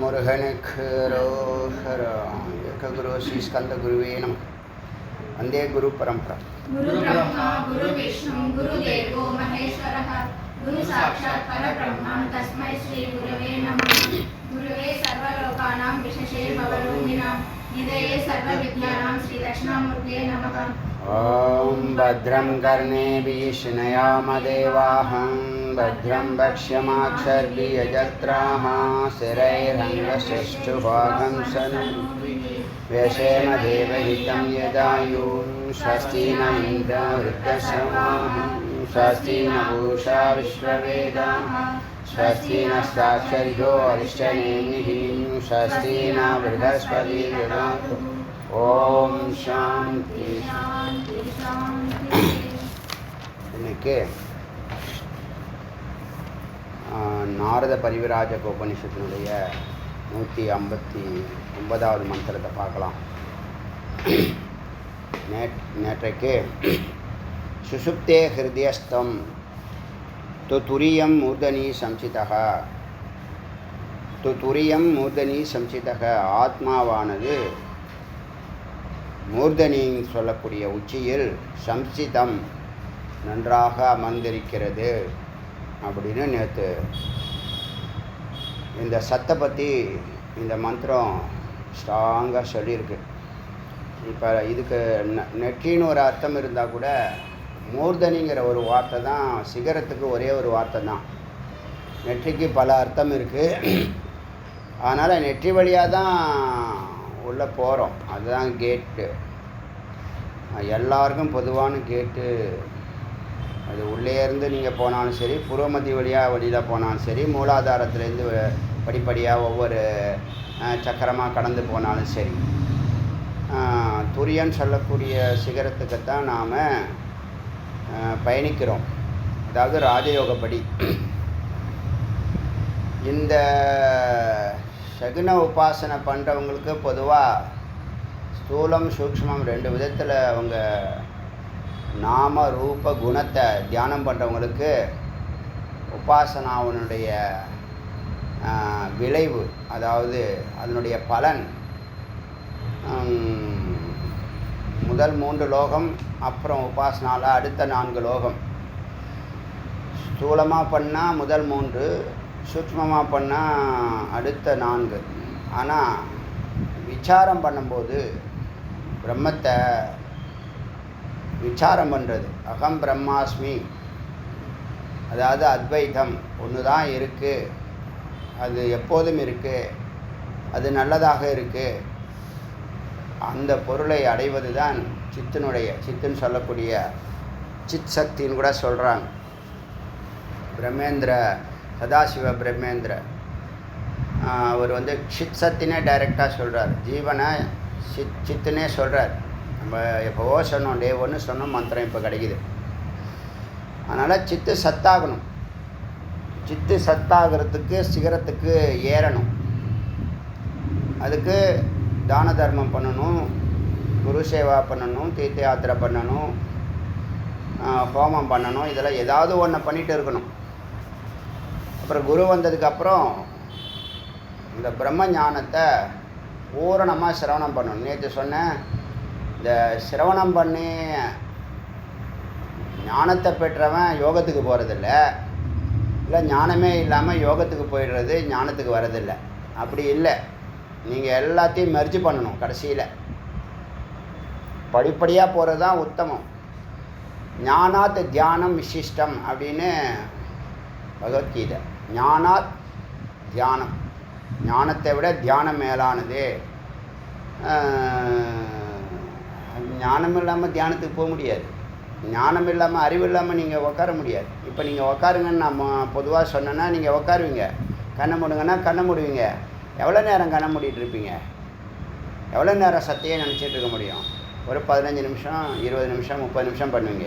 முருகனுக்கு ரோஹரம். ஏககுரு ஸ்ரீ ஸ்கந்த குருவே நம. வந்தே குரு பரம்பரா. குரு பிரம்மா குரு விஷ்ணு குரு தேவோ மகேஸ்வரः குரு சாட்சாத் பரபிரம்மம் தஸ்மை ஸ்ரீ குருவே நமः. குருவே சர்வலோகானாம் விசேஷே பவரோகிணாம் நிதயே சர்வ வித்யானாம் ஸ்ரீ தட்சிணாமூர்த்தயே நமः. ஓம் பத்ரம் கர்ணேபிः शृणुयाम देवाः भद्रं वक्ष्यमाक्षर्भिर्यजत्राः स्थिरैरङ्गचक्षुभागं व्यशेम देवहितं यदायुः स्वस्ति न इन्द्रो वृद्धश्रवाः स्वस्ति न पूषा विश्ववेदाः स्वस्ति न साक्षर्यो अरिष्टनेमिः स्वस्ति न बृहस्पतिर्दधातु ददातु. ஓம் சாந்தி. இன்னைக்கு நாரத பரிவிராஜக உபனிஷத்தினுடைய 159வது மந்திரத்தை பார்க்கலாம். நேற்றைக்கு சுசுப்தே ஹிருதயஸ்தம் துரியம் மூர்தனி சம்சிதக துரியம் மூர்தனி சம்சிதக ஆத்மாவானது மூர்தனின்னு சொல்லக்கூடிய உச்சியில் சம்சிதம் நன்றாக அமர்ந்திருக்கிறது அப்படின்னு நேற்று இந்த சத்தை பற்றி இந்த மந்திரம் ஸ்ட்ராங்காக சொல்லியிருக்கு. இப்போ இதுக்கு நெற்றின்னு ஒரு அர்த்தம் இருந்தால் கூட மூர்தனிங்கிற ஒரு வார்த்தை தான் சிகரத்துக்கு ஒரே ஒரு வார்த்தை தான். நெற்றிக்கு பல அர்த்தம் இருக்குது. அதனால் நெற்றி வழியாக தான் உள்ளே போகிறோம். அதுதான் கேட்டு. எல்லாருக்கும் பொதுவான கேட்டு. அது உள்ளே இருந்து நீங்கள் போனாலும் சரி, புறமதி வழியாக வெளியில் போனாலும் சரி, மூலாதாரத்துலேருந்து படிப்படியாக ஒவ்வொரு சக்கரமாக கடந்து போனாலும் சரி, துரியன்னு சொல்லக்கூடிய சிகரத்துக்குத்தான் நாம் பயணிக்கிறோம். அதாவது ராஜயோகப்படி. இந்த சகுன உபாசனை பண்ணுறவங்களுக்கு பொதுவாக ஸ்தூலம் சூக்ஷ்மம் ரெண்டு விதத்தில் அவங்க நாம ரூப குணத்தை தியானம் பண்ணுறவங்களுக்கு உபாசனாவனுடைய விளைவு, அதாவது அதனுடைய பலன் முதல் 3 லோகம், அப்புறம் உபாசனால அடுத்த 4 லோகம். ஸ்தூலமாக பண்ணால் முதல் 3, சூக்ஷ்மமாக பண்ணால் அடுத்த 4. ஆனால் விசாரம் பண்ணும்போது பிரம்மத்தை விசாரம் பண்ணுறது, அகம் பிரம்மாஸ்மி, அதாவது அத்வைதம் ஒன்று தான் இருக்குது, அது எப்போதும் இருக்குது, அது நல்லதாக இருக்குது, அந்த பொருளை அடைவது தான் சித்துன்னு சொல்லக்கூடிய சித் சக்தின்னு கூட சொல்கிறாங்க. பிரம்மேந்திர சதாசிவ பிரம்மேந்திர அவர் சித் சக்தினே டைரெக்டாக சொல்கிறார். ஜீவனை சித்துனே சொல்கிறார். நம்ம எப்போவோ சொன்னோம், டே 1 சொன்னோம், மந்திரம் இப்போ கிடைக்குது. அதனால் சித்து சத்தாகணும். சித்து சத்தாகிறதுக்கு சிகரத்துக்கு ஏறணும். அதுக்கு தான தர்மம் பண்ணணும், குரு சேவா பண்ணணும், தீர்த்த யாத்திரை பண்ணணும், ஹோமம் பண்ணணும். இதெல்லாம் ஏதாவது ஒன்று பண்ணிகிட்டு இருக்கணும். அப்புறம் குரு வந்ததுக்கப்புறம் இந்த பிரம்ம ஞானத்தை பூரணமாக சிரவணம் பண்ணணும். நேற்று சொன்னேன், இந்த சிரவணம் பண்ணி ஞானத்தை பெற்றவன் யோகத்துக்கு போகிறதில்ல, இல்லை ஞானமே இல்லாமல் யோகத்துக்கு போயிடுறது, ஞானத்துக்கு வர்றதில்லை. அப்படி இல்லை. நீங்கள் எல்லாத்தையும் மெர்ஜ் பண்ணணும். கடைசியில் படிப்படியாக போகிறது தான் உத்தமம். ஞானாத் தியானம் விசிஷ்டம் அப்படின்னு பகவத்கீதை. ஞானாத் தியானம், ஞானத்தை விட தியானம் மேலானது. ஞானம் இல்லாமல் தியானத்துக்கு போக முடியாது. ஞானம் இல்லாமல், அறிவு இல்லாமல் நீங்கள் உட்கார முடியாது. இப்போ நீங்கள் உட்காருங்கன்னு நம்ம பொதுவாக சொன்னோன்னா நீங்கள் உட்காருவீங்க. கண்ணை மூடுங்கன்னா கண்ணை மூடுவீங்க. எவ்வளோ நேரம் கண்ணை மூடிட்டு இருப்பீங்க? எவ்வளோ நேரம் சத்தையே நினச்சிட்டு இருக்க முடியும்? ஒரு 15 நிமிஷம், 20 நிமிஷம், 30 நிமிஷம் பண்ணுவீங்க.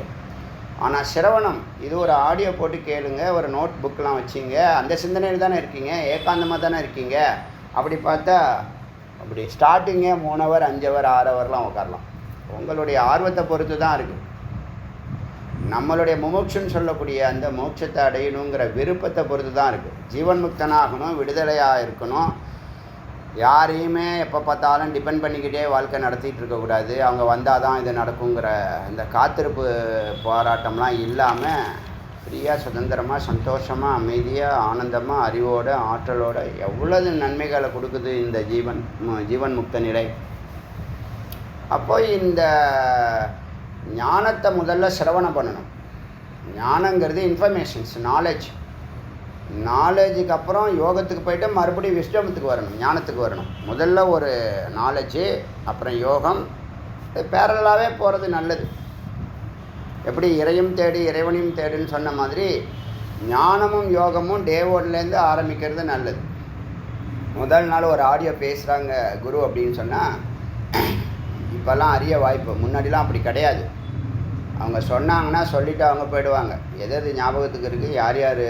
ஆனால் சிரவணம் இது ஒரு ஆடியோ போட்டு கேளுங்க, ஒரு நோட் புக்கெலாம் வச்சிங்க, அந்த சிந்தனையில் தானே இருக்கீங்க, ஏகாந்தமாக தானே இருக்கீங்க. அப்படி பார்த்தா அப்படி ஸ்டார்டிங்கே 3 ஹவர் 5 ஹவர் 6 ஹவர்லாம் உட்காரலாம். உங்களுடைய ஆர்வத்தை பொறுத்து தான் இருக்குது. நம்மளுடைய முமோட்சன்னு சொல்லக்கூடிய அந்த மோட்சத்தை அடையணுங்கிற விருப்பத்தை பொறுத்து தான் இருக்குது. ஜீவன் முக்தனாகணும், விடுதலையாக இருக்கணும், யாரையுமே எப்போ பார்த்தாலும் டிபெண்ட் பண்ணிக்கிட்டே வாழ்க்கை நடத்திட்டு இருக்கக்கூடாது, அவங்க வந்தால் தான் இது நடக்குங்கிற இந்த காத்திருப்பு போராட்டம்லாம் இல்லாமல் ஃப்ரீயாக சுதந்திரமாக சந்தோஷமாக அமைதியாக ஆனந்தமாக அறிவோடு ஆற்றலோடு எவ்வளவு நன்மைகளை கொடுக்குது இந்த ஜீவன் முக்த நிலை. அப்போ இந்த ஞானத்தை முதல்ல சிரவணம் பண்ணணும். ஞானங்கிறது இன்ஃபர்மேஷன்ஸ், நாலேஜுக்கு அப்புறம் யோகத்துக்கு போய்ட்டு மறுபடியும் விஸ்டமத்துக்கு வரணும், ஞானத்துக்கு வரணும். முதல்ல ஒரு நாலேஜு, அப்புறம் யோகம், பேரலாகவே போகிறது நல்லது. எப்படி இறையும் தேடி இறைவனையும் தேடுன்னு சொன்ன மாதிரி ஞானமும் யோகமும் டே ஒன்லேருந்து ஆரம்பிக்கிறது நல்லது. முதல் நாள் ஒரு ஆடியோ பேசுகிறாங்க குரு அப்படின்னு சொன்னால் இப்போல்லாம் அரிய வாய்ப்பு. முன்னாடிலாம் அப்படி கிடையாது. அவங்க சொன்னாங்கன்னா சொல்லிவிட்டு அவங்க போயிடுவாங்க. எது ஞாபகத்துக்கு இருக்குது, யார் யார்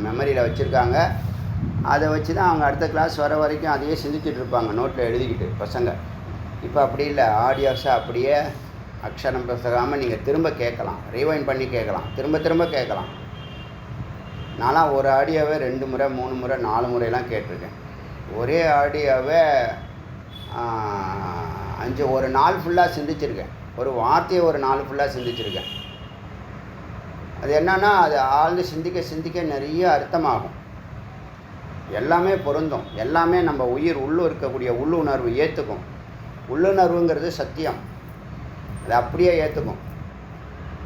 மெமரியில் வச்சுருக்காங்க, அதை வச்சு தான் அவங்க அடுத்த கிளாஸ் வர வரைக்கும் அதையே சிந்திச்சுட்டு இருப்பாங்க, நோட்டில் எழுதிக்கிட்டு பசங்க. இப்போ அப்படி இல்லை, ஆடியோஸை அப்படியே அக்ஷரம் பேசாமல் நீங்கள் திரும்ப கேட்கலாம், ரீவைண்ட் பண்ணி கேட்கலாம், திரும்ப திரும்ப கேட்கலாம். நான்லாம் ஒரு ஆடியோவை 2 முறை 3 முறை 4 முறையெல்லாம் கேட்டிருக்கேன். ஒரே ஆடியோவை ஒரு நாள் ஃபுல்லாக சிந்திச்சிருக்கேன். ஒரு வார்த்தையை ஒரு நாள் ஃபுல்லாக சிந்திச்சிருக்கேன். அது என்னன்னா, அது ஆழ்ந்து சிந்திக்க சிந்திக்க நிறைய அர்த்தமாகும், எல்லாமே பொருந்தும், எல்லாமே நம்ம உயிர் இருக்கக்கூடிய உள்ளுணர்வு ஏற்றுக்கும். உள்ளுணர்வுங்கிறது சத்தியம், அது அப்படியே ஏற்றுக்கும்.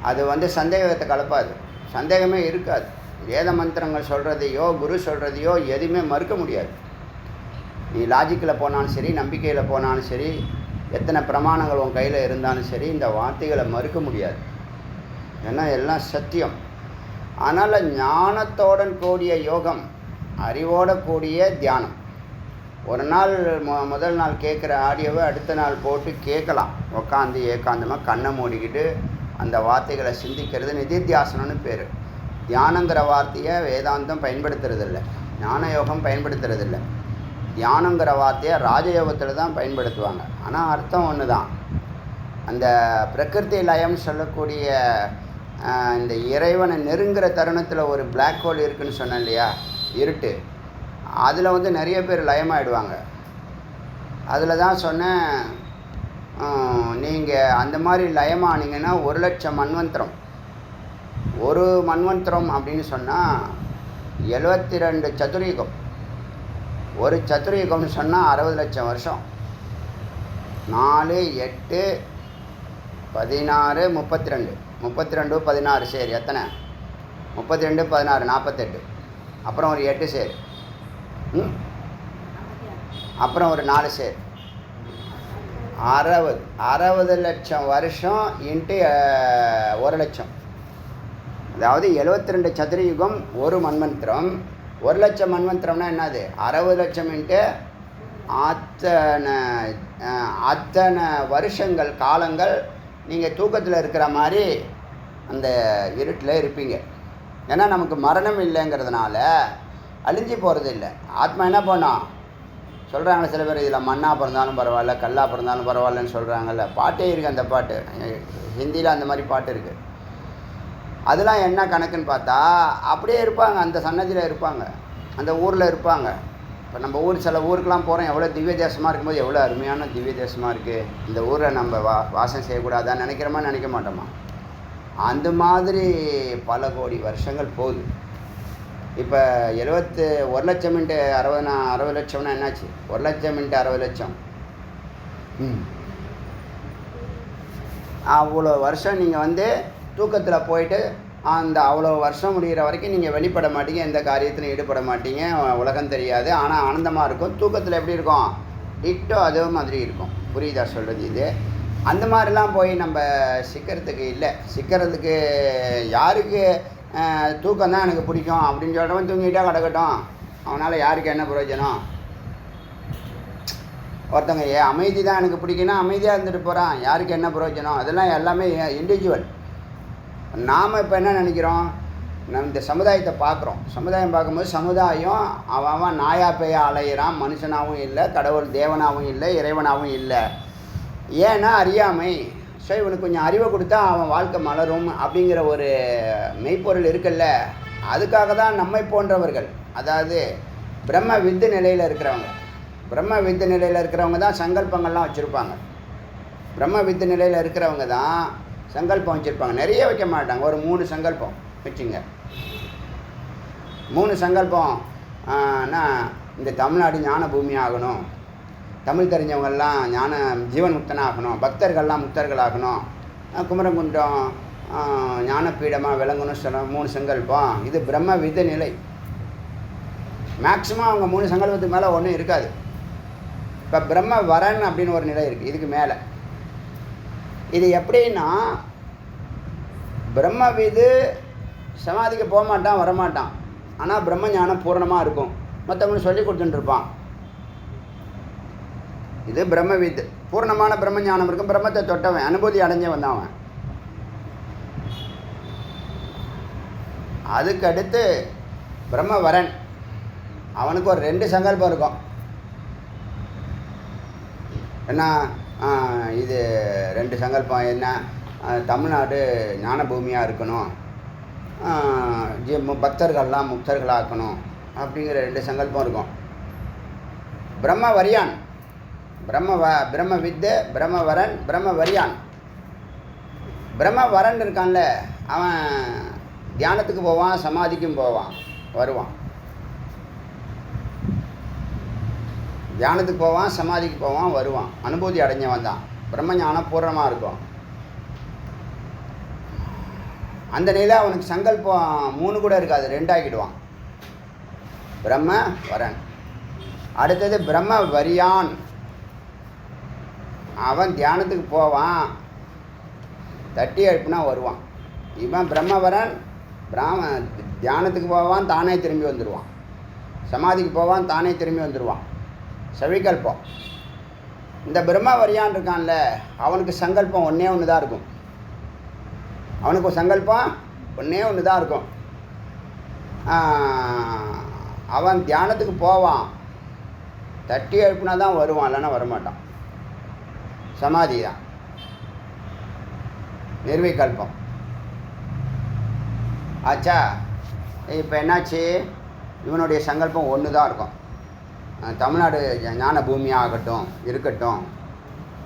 அது சந்தேகத்தை கலப்பாது, சந்தேகமே இருக்காது. வேத மந்திரங்கள் சொல்கிறதையோ குரு சொல்கிறதையோ எதுவுமே மறுக்க முடியாது. நீ லாஜிக்கில் போனாலும் சரி, நம்பிக்கையில் போனாலும் சரி, எத்தனை பிரமாணங்கள் உன் கையில் இருந்தாலும் சரி, இந்த வார்த்தைகளை மறுக்க முடியாது. ஏன்னா எல்லாம் சத்தியம். அதனால் ஞானத்தோடன் கூடிய யோகம், அறிவோட கூடிய தியானம். ஒரு நாள் முதல் நாள் கேட்குற ஆடியோவை அடுத்த நாள் போட்டு கேட்கலாம், உட்காந்து ஏகாந்தமாக கண்ணை மூடிக்கிட்டு அந்த வார்த்தைகளை சிந்திக்கிறது நிதித்தியாசனம்னு பேர். தியானங்கிற வார்த்தையை வேதாந்தம் பயன்படுத்துறதில்லை, ஞான யோகம் பயன்படுத்துறதில்லை. தியானங்கிற வார்த்தையை ராஜயோகத்தில் தான் பயன்படுத்துவாங்க. ஆனால் அர்த்தம் ஒன்று தான். அந்த பிரகிருதி லயம் சொல்லக்கூடிய இந்த இறைவனை நெருங்குற தருணத்தில் ஒரு பிளாக் ஹோல் இருக்குதுன்னு சொன்னேன் இல்லையா, இருட்டு, அதில் நிறைய பேர் லயமாகிடுவாங்க. அதில் தான் சொன்னேன், நீங்கள் அந்த மாதிரி லயமானீங்கன்னா 1,00,000 மன்வந்திரம். ஒரு மன்வந்திரம் அப்படின்னு சொன்னால் 72 சதுரயுகம். ஒரு சதுரயுகம்னு சொன்னால் 60 லட்சம் வருஷம். 4 8 16 32 32 16 சரி எத்தனை, 32 16 48, அப்புறம் ஒரு 8 சேர், அப்புறம் ஒரு 4 சேர், 60 லட்சம் வருஷம் இன்ட்டு 1,00,000. அதாவது 72 சதுரயுகம் ஒரு மன்வந்திரம். 1,00,000 மன்வந்திரம்னா என்னது, 60 லட்சம் இன்ட்டு அத்தனை வருஷங்கள் காலங்கள் நீங்கள் தூக்கத்தில் இருக்கிற மாதிரி அந்த இருட்டில் இருப்பீங்க. ஏன்னா நமக்கு மரணம் இல்லைங்கிறதுனால அழிஞ்சு போகிறது இல்லை. ஆத்மா என்ன பண்ணோம் சொல்கிறாங்க சில பேர், இதில் மண்ணாக பிறந்தாலும் பரவாயில்ல, கல்லாக பிறந்தாலும் பரவாயில்லன்னு சொல்கிறாங்கல்ல. பாட்டே இருக்குது, அந்த பாட்டு ஹிந்தியில் அந்த மாதிரி பாட்டு இருக்குது. அதெல்லாம் என்ன கணக்குன்னு பார்த்தா அப்படியே இருப்பாங்க, அந்த சன்னதியில் இருப்பாங்க, அந்த ஊரில் இருப்பாங்க. இப்போ நம்ம ஊர் சில ஊருக்கெலாம் போகிறோம், எவ்வளோ திவ்ய தேசமாக இருக்கும்போது எவ்வளோ அருமையான திவ்ய தேசமாக இருக்குது, இந்த ஊரை நம்ம வாசம் செய்யக்கூடாதான்னு நினைக்கிறோமா, நினைக்க மாட்டோமா? அந்த மாதிரி பல கோடி வருஷங்கள் போகுது. இப்போ 1 லட்சம் இன்ட்டு 60 லட்சம்னா என்னாச்சு, 1 லட்சம் இன்ட்டு 60 லட்சம், அவ்வளோ வருஷம் நீங்கள் தூக்கத்தில் போயிட்டு அந்த அவ்வளோ வருஷம் முடிகிற வரைக்கும் நீங்கள் வெளிப்பட மாட்டீங்க, எந்த காரியத்திலும் ஈடுபட மாட்டீங்க, உலகம் தெரியாது. ஆனால் ஆனந்தமாக இருக்கும். தூக்கத்தில் எப்படி இருக்கும், டிட்டோ அதே மாதிரி இருக்கும். புரியுதா சொல்கிறது? இது அந்த மாதிரிலாம் போய் நம்ம சிக்கிறதுக்கு இல்லை. சிக்கிறதுக்கு யாருக்கு தூக்கம் தான் எனக்கு பிடிக்கும் அப்படின்னு சொல்கிறவன் தூங்கிட்டா கிடக்கட்டும், அவனால் யாருக்கு என்ன பிரயோஜனம்? ஒருத்தங்க அமைதி தான் எனக்கு பிடிக்குன்னா அமைதியாக இருந்துட்டு போகிறான், யாருக்கு என்ன பிரயோஜனம்? அதெல்லாம் எல்லாமே இண்டிவிஜுவல். நாம் இப்போ என்ன நினைக்கிறோம், நம்ம இந்த சமுதாயத்தை பார்க்குறோம். சமுதாயம் பார்க்கும்போது சமுதாயம் அவன் நாயா பேயா அலையிறான், மனுஷனாகவும் இல்லை, கடவுள் தேவனாகவும் இல்லை, இறைவனாகவும் இல்லை. ஏன்னா அறியாமை. ஸோ இவனுக்கு கொஞ்சம் அறிவை கொடுத்தா அவன் வாழ்க்கை மலரும் அப்படிங்கிற ஒரு மெய்ப்பொருள் இருக்குல்ல. அதுக்காக தான் நம்மை போன்றவர்கள், அதாவது பிரம்ம வித்து நிலையில் இருக்கிறவங்க, பிரம்ம வித்து நிலையில் இருக்கிறவங்க தான் சங்கல்பங்கள்லாம் வச்சுருப்பாங்க. பிரம்ம வித்து நிலையில் இருக்கிறவங்க தான் சங்கல்பம் வச்சுருப்பாங்க. நிறைய வைக்க மாட்டாங்க, ஒரு 3 சங்கல்பம் வச்சுங்க. 3 சங்கல்பம் இந்த தமிழ்நாடு ஞான பூமி ஆகணும், தமிழ் தெரிஞ்சவங்கள்லாம் ஞான ஜீவன் முக்தனாகணும், பக்தர்கள்லாம் முக்தர்களாகணும், குமரகுண்டம் ஞானப்பீடமாக விளங்கணும் சொல்ல 3 சங்கல்பம். இது பிரம்ம வித நிலை. மேக்ஸிமம் அவங்க 3 சங்கல்பத்துக்கு மேலே ஒன்றும் இருக்காது. இப்போ பிரம்ம வரன் அப்படின்னு ஒரு நிலை இருக்குது இதுக்கு மேலே. இது எப்படின்னா, பிரம்ம விது சமாதிக்கு போக மாட்டான், வரமாட்டான், ஆனால் பிரம்ம ஞானம் பூரணமாக இருக்கும், மற்றவங்களுக்கு சொல்லி கொடுத்துட்டுருப்பான். இது பிரம்மவித், பூர்ணமான பிரம்ம ஞானம் இருக்கும், பிரம்மத்தை தொட்டவன், அனுபூதி அடைஞ்சவன் தான் அவன். அதுக்கு அடுத்து பிரம்மவரன், அவனுக்கு ஒரு 2 சங்கல்பம் இருக்கும். என்ன இது 2 சங்கல்பம் என்ன, தமிழ்நாடு ஞான பூமியாக இருக்கணும், பக்தர்கள்லாம் முக்தர்களாக்கணும் அப்படிங்கிற 2 சங்கல்பம் இருக்கும். பிரம்மவரியான், பிரம்ம வித்து, பிரம்மவரன், பிரம்மவரியான். பிரம்மவரன் இருக்கான்ல, அவன் தியானத்துக்கு போவான், சமாதிக்கும் போவான், வருவான். தியானத்துக்கு போவான், சமாதிக்கு போவான், வருவான், அனுபூதி அடைஞ்சவன் தான். பிரம்ம ஞானம் பூர்ணமாக இருக்கும். அந்த நிலையில் அவனுக்கு சங்கல்பம் 3 கூட இருக்காது, 2 ஆக்கிடுவான். பிரம்ம வரன். அடுத்தது பிரம்ம வரியான், அவன் தியானத்துக்கு போவான், தட்டி எழுப்புனா வருவான். இவன் பிரம்மவரன், தியானத்துக்கு போவான், தானே திரும்பி வந்துடுவான், சமாதிக்கு போவான், தானே திரும்பி வந்துடுவான். சவிகல்பம். இந்த பிரம்மவரியான் இருக்கான்ல, அவனுக்கு சங்கல்பம் ஒன்றே ஒன்று தான் இருக்கும். அவனுக்கு சங்கல்பம் ஒன்றே ஒன்று தான் இருக்கும். அவன் தியானத்துக்கு போவான், தட்டி எழுப்புனா தான் வருவான், இல்லைன்னா வரமாட்டான். சமாதி தான் நிர்விகல்பம். ஆச்சா, இப்போ என்னாச்சு, இவனுடைய சங்கல்பம் ஒன்று தான் இருக்கும். தமிழ்நாடு ஞான பூமியாக ஆகட்டும், இருக்கட்டும்,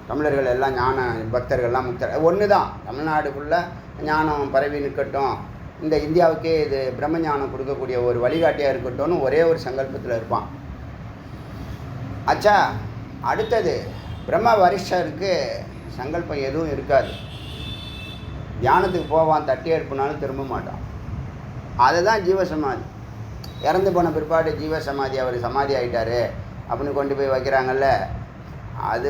தமிழர்கள் எல்லாம் ஞான பக்தர்கள்லாம் முக்தர் ஒன்று தான், தமிழ்நாடுக்குள்ளே ஞானம் பரவி நிற்கட்டும், இந்த இந்தியாவுக்கே இது பிரம்ம ஞானம் கொடுக்கக்கூடிய ஒரு வழிகாட்டியாக இருக்கட்டும்னு ஒரே ஒரு சங்கல்பத்தில் இருப்பான். ஆச்சா, அடுத்தது பிரம்ம வரிஷ்டருக்கு சங்கல்பம் எதுவும் இருக்காது. தியானத்துக்கு போவான், தட்டி எடுப்புனாலும் திரும்ப மாட்டான். அதுதான் ஜீவசமாதி. இறந்து போன பிற்பாடு ஜீவசமாதி, அவர் சமாதி ஆகிட்டார் அப்படின்னு கொண்டு போய் வைக்கிறாங்கல்ல, அது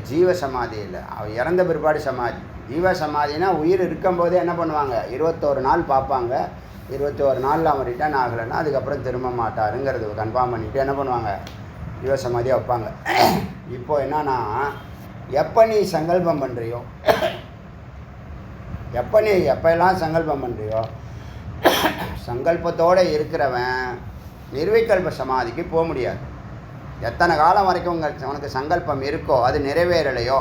ஜீவசமாதி இல்லை, அவர் இறந்த பிற்பாடு சமாதி. ஜீவசமாதினா உயிர் இருக்கும்போதே என்ன பண்ணுவாங்க, 21 நாள் பார்ப்பாங்க, 21 நாளில் அவன் ரிட்டர்ன் ஆகலைன்னா அதுக்கப்புறம் திரும்ப மாட்டாருங்கிறது கன்ஃபார்ம் பண்ணிவிட்டு என்ன பண்ணுவாங்க, ஜீவசமாதியாக வைப்பாங்க. இப்போது என்னன்னா, எப்போ நீ சங்கல்பம் பண்ணுறியோ, எப்போல்லாம் சங்கல்பம் பண்ணுறியோ, சங்கல்பத்தோடு இருக்கிறவன் நிர்விகல்ப சமாதிக்கு போக முடியாது. எத்தனை காலம் வரைக்கும் உனக்கு சங்கல்பம் இருக்கோ, அது நிறைவேறலையோ,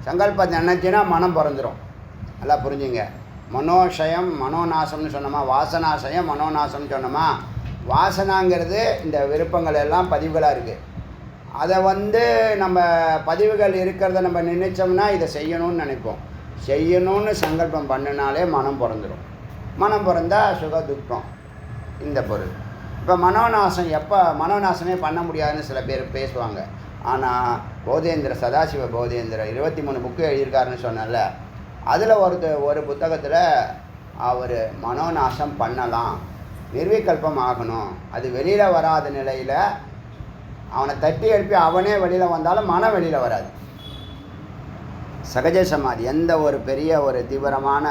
சங்கல்பத்தை நினச்சின்னா மனம் பிறந்துடும். நல்லா புரிஞ்சுங்க. மனோஷயம் மனோநாசம்னு சொன்னோமா, வாசனாசயம் மனோநாசம்னு சொன்னோமா. வாசனாங்கிறது இந்த விருப்பங்கள் எல்லாம் பதிவுகளாக இருக்குது. அதை நம்ம பதிவுகள் இருக்கிறத நம்ம நினைச்சோம்னா இதை செய்யணும்னு நினைப்போம். செய்யணும்னு சங்கல்பம் பண்ணினாலே மனம் பிறந்துடும். மனம் பிறந்தால் சுக துக்கம் இந்த பொருள். இப்போ மனோநாசம் எப்போ, மனோநாசமே பண்ண முடியாதுன்னு சில பேர் பேசுவாங்க. ஆனால் போதேந்திர, சதாசிவ போதேந்திர 23 புக்கு எழுதியிருக்காருன்னு சொன்னல, அதில் ஒரு புத்தகத்தில் அவர் மனோநாசம் பண்ணலாம், நிர்விகல்பம் ஆகணும், அது வெளியில் வராத நிலையில் அவனை தட்டி எழுப்பி அவனே வெளியில் வந்தாலும் மனம் வெளியில் வராது. சகஜ சமாதி, எந்த ஒரு பெரிய ஒரு தீவிரமான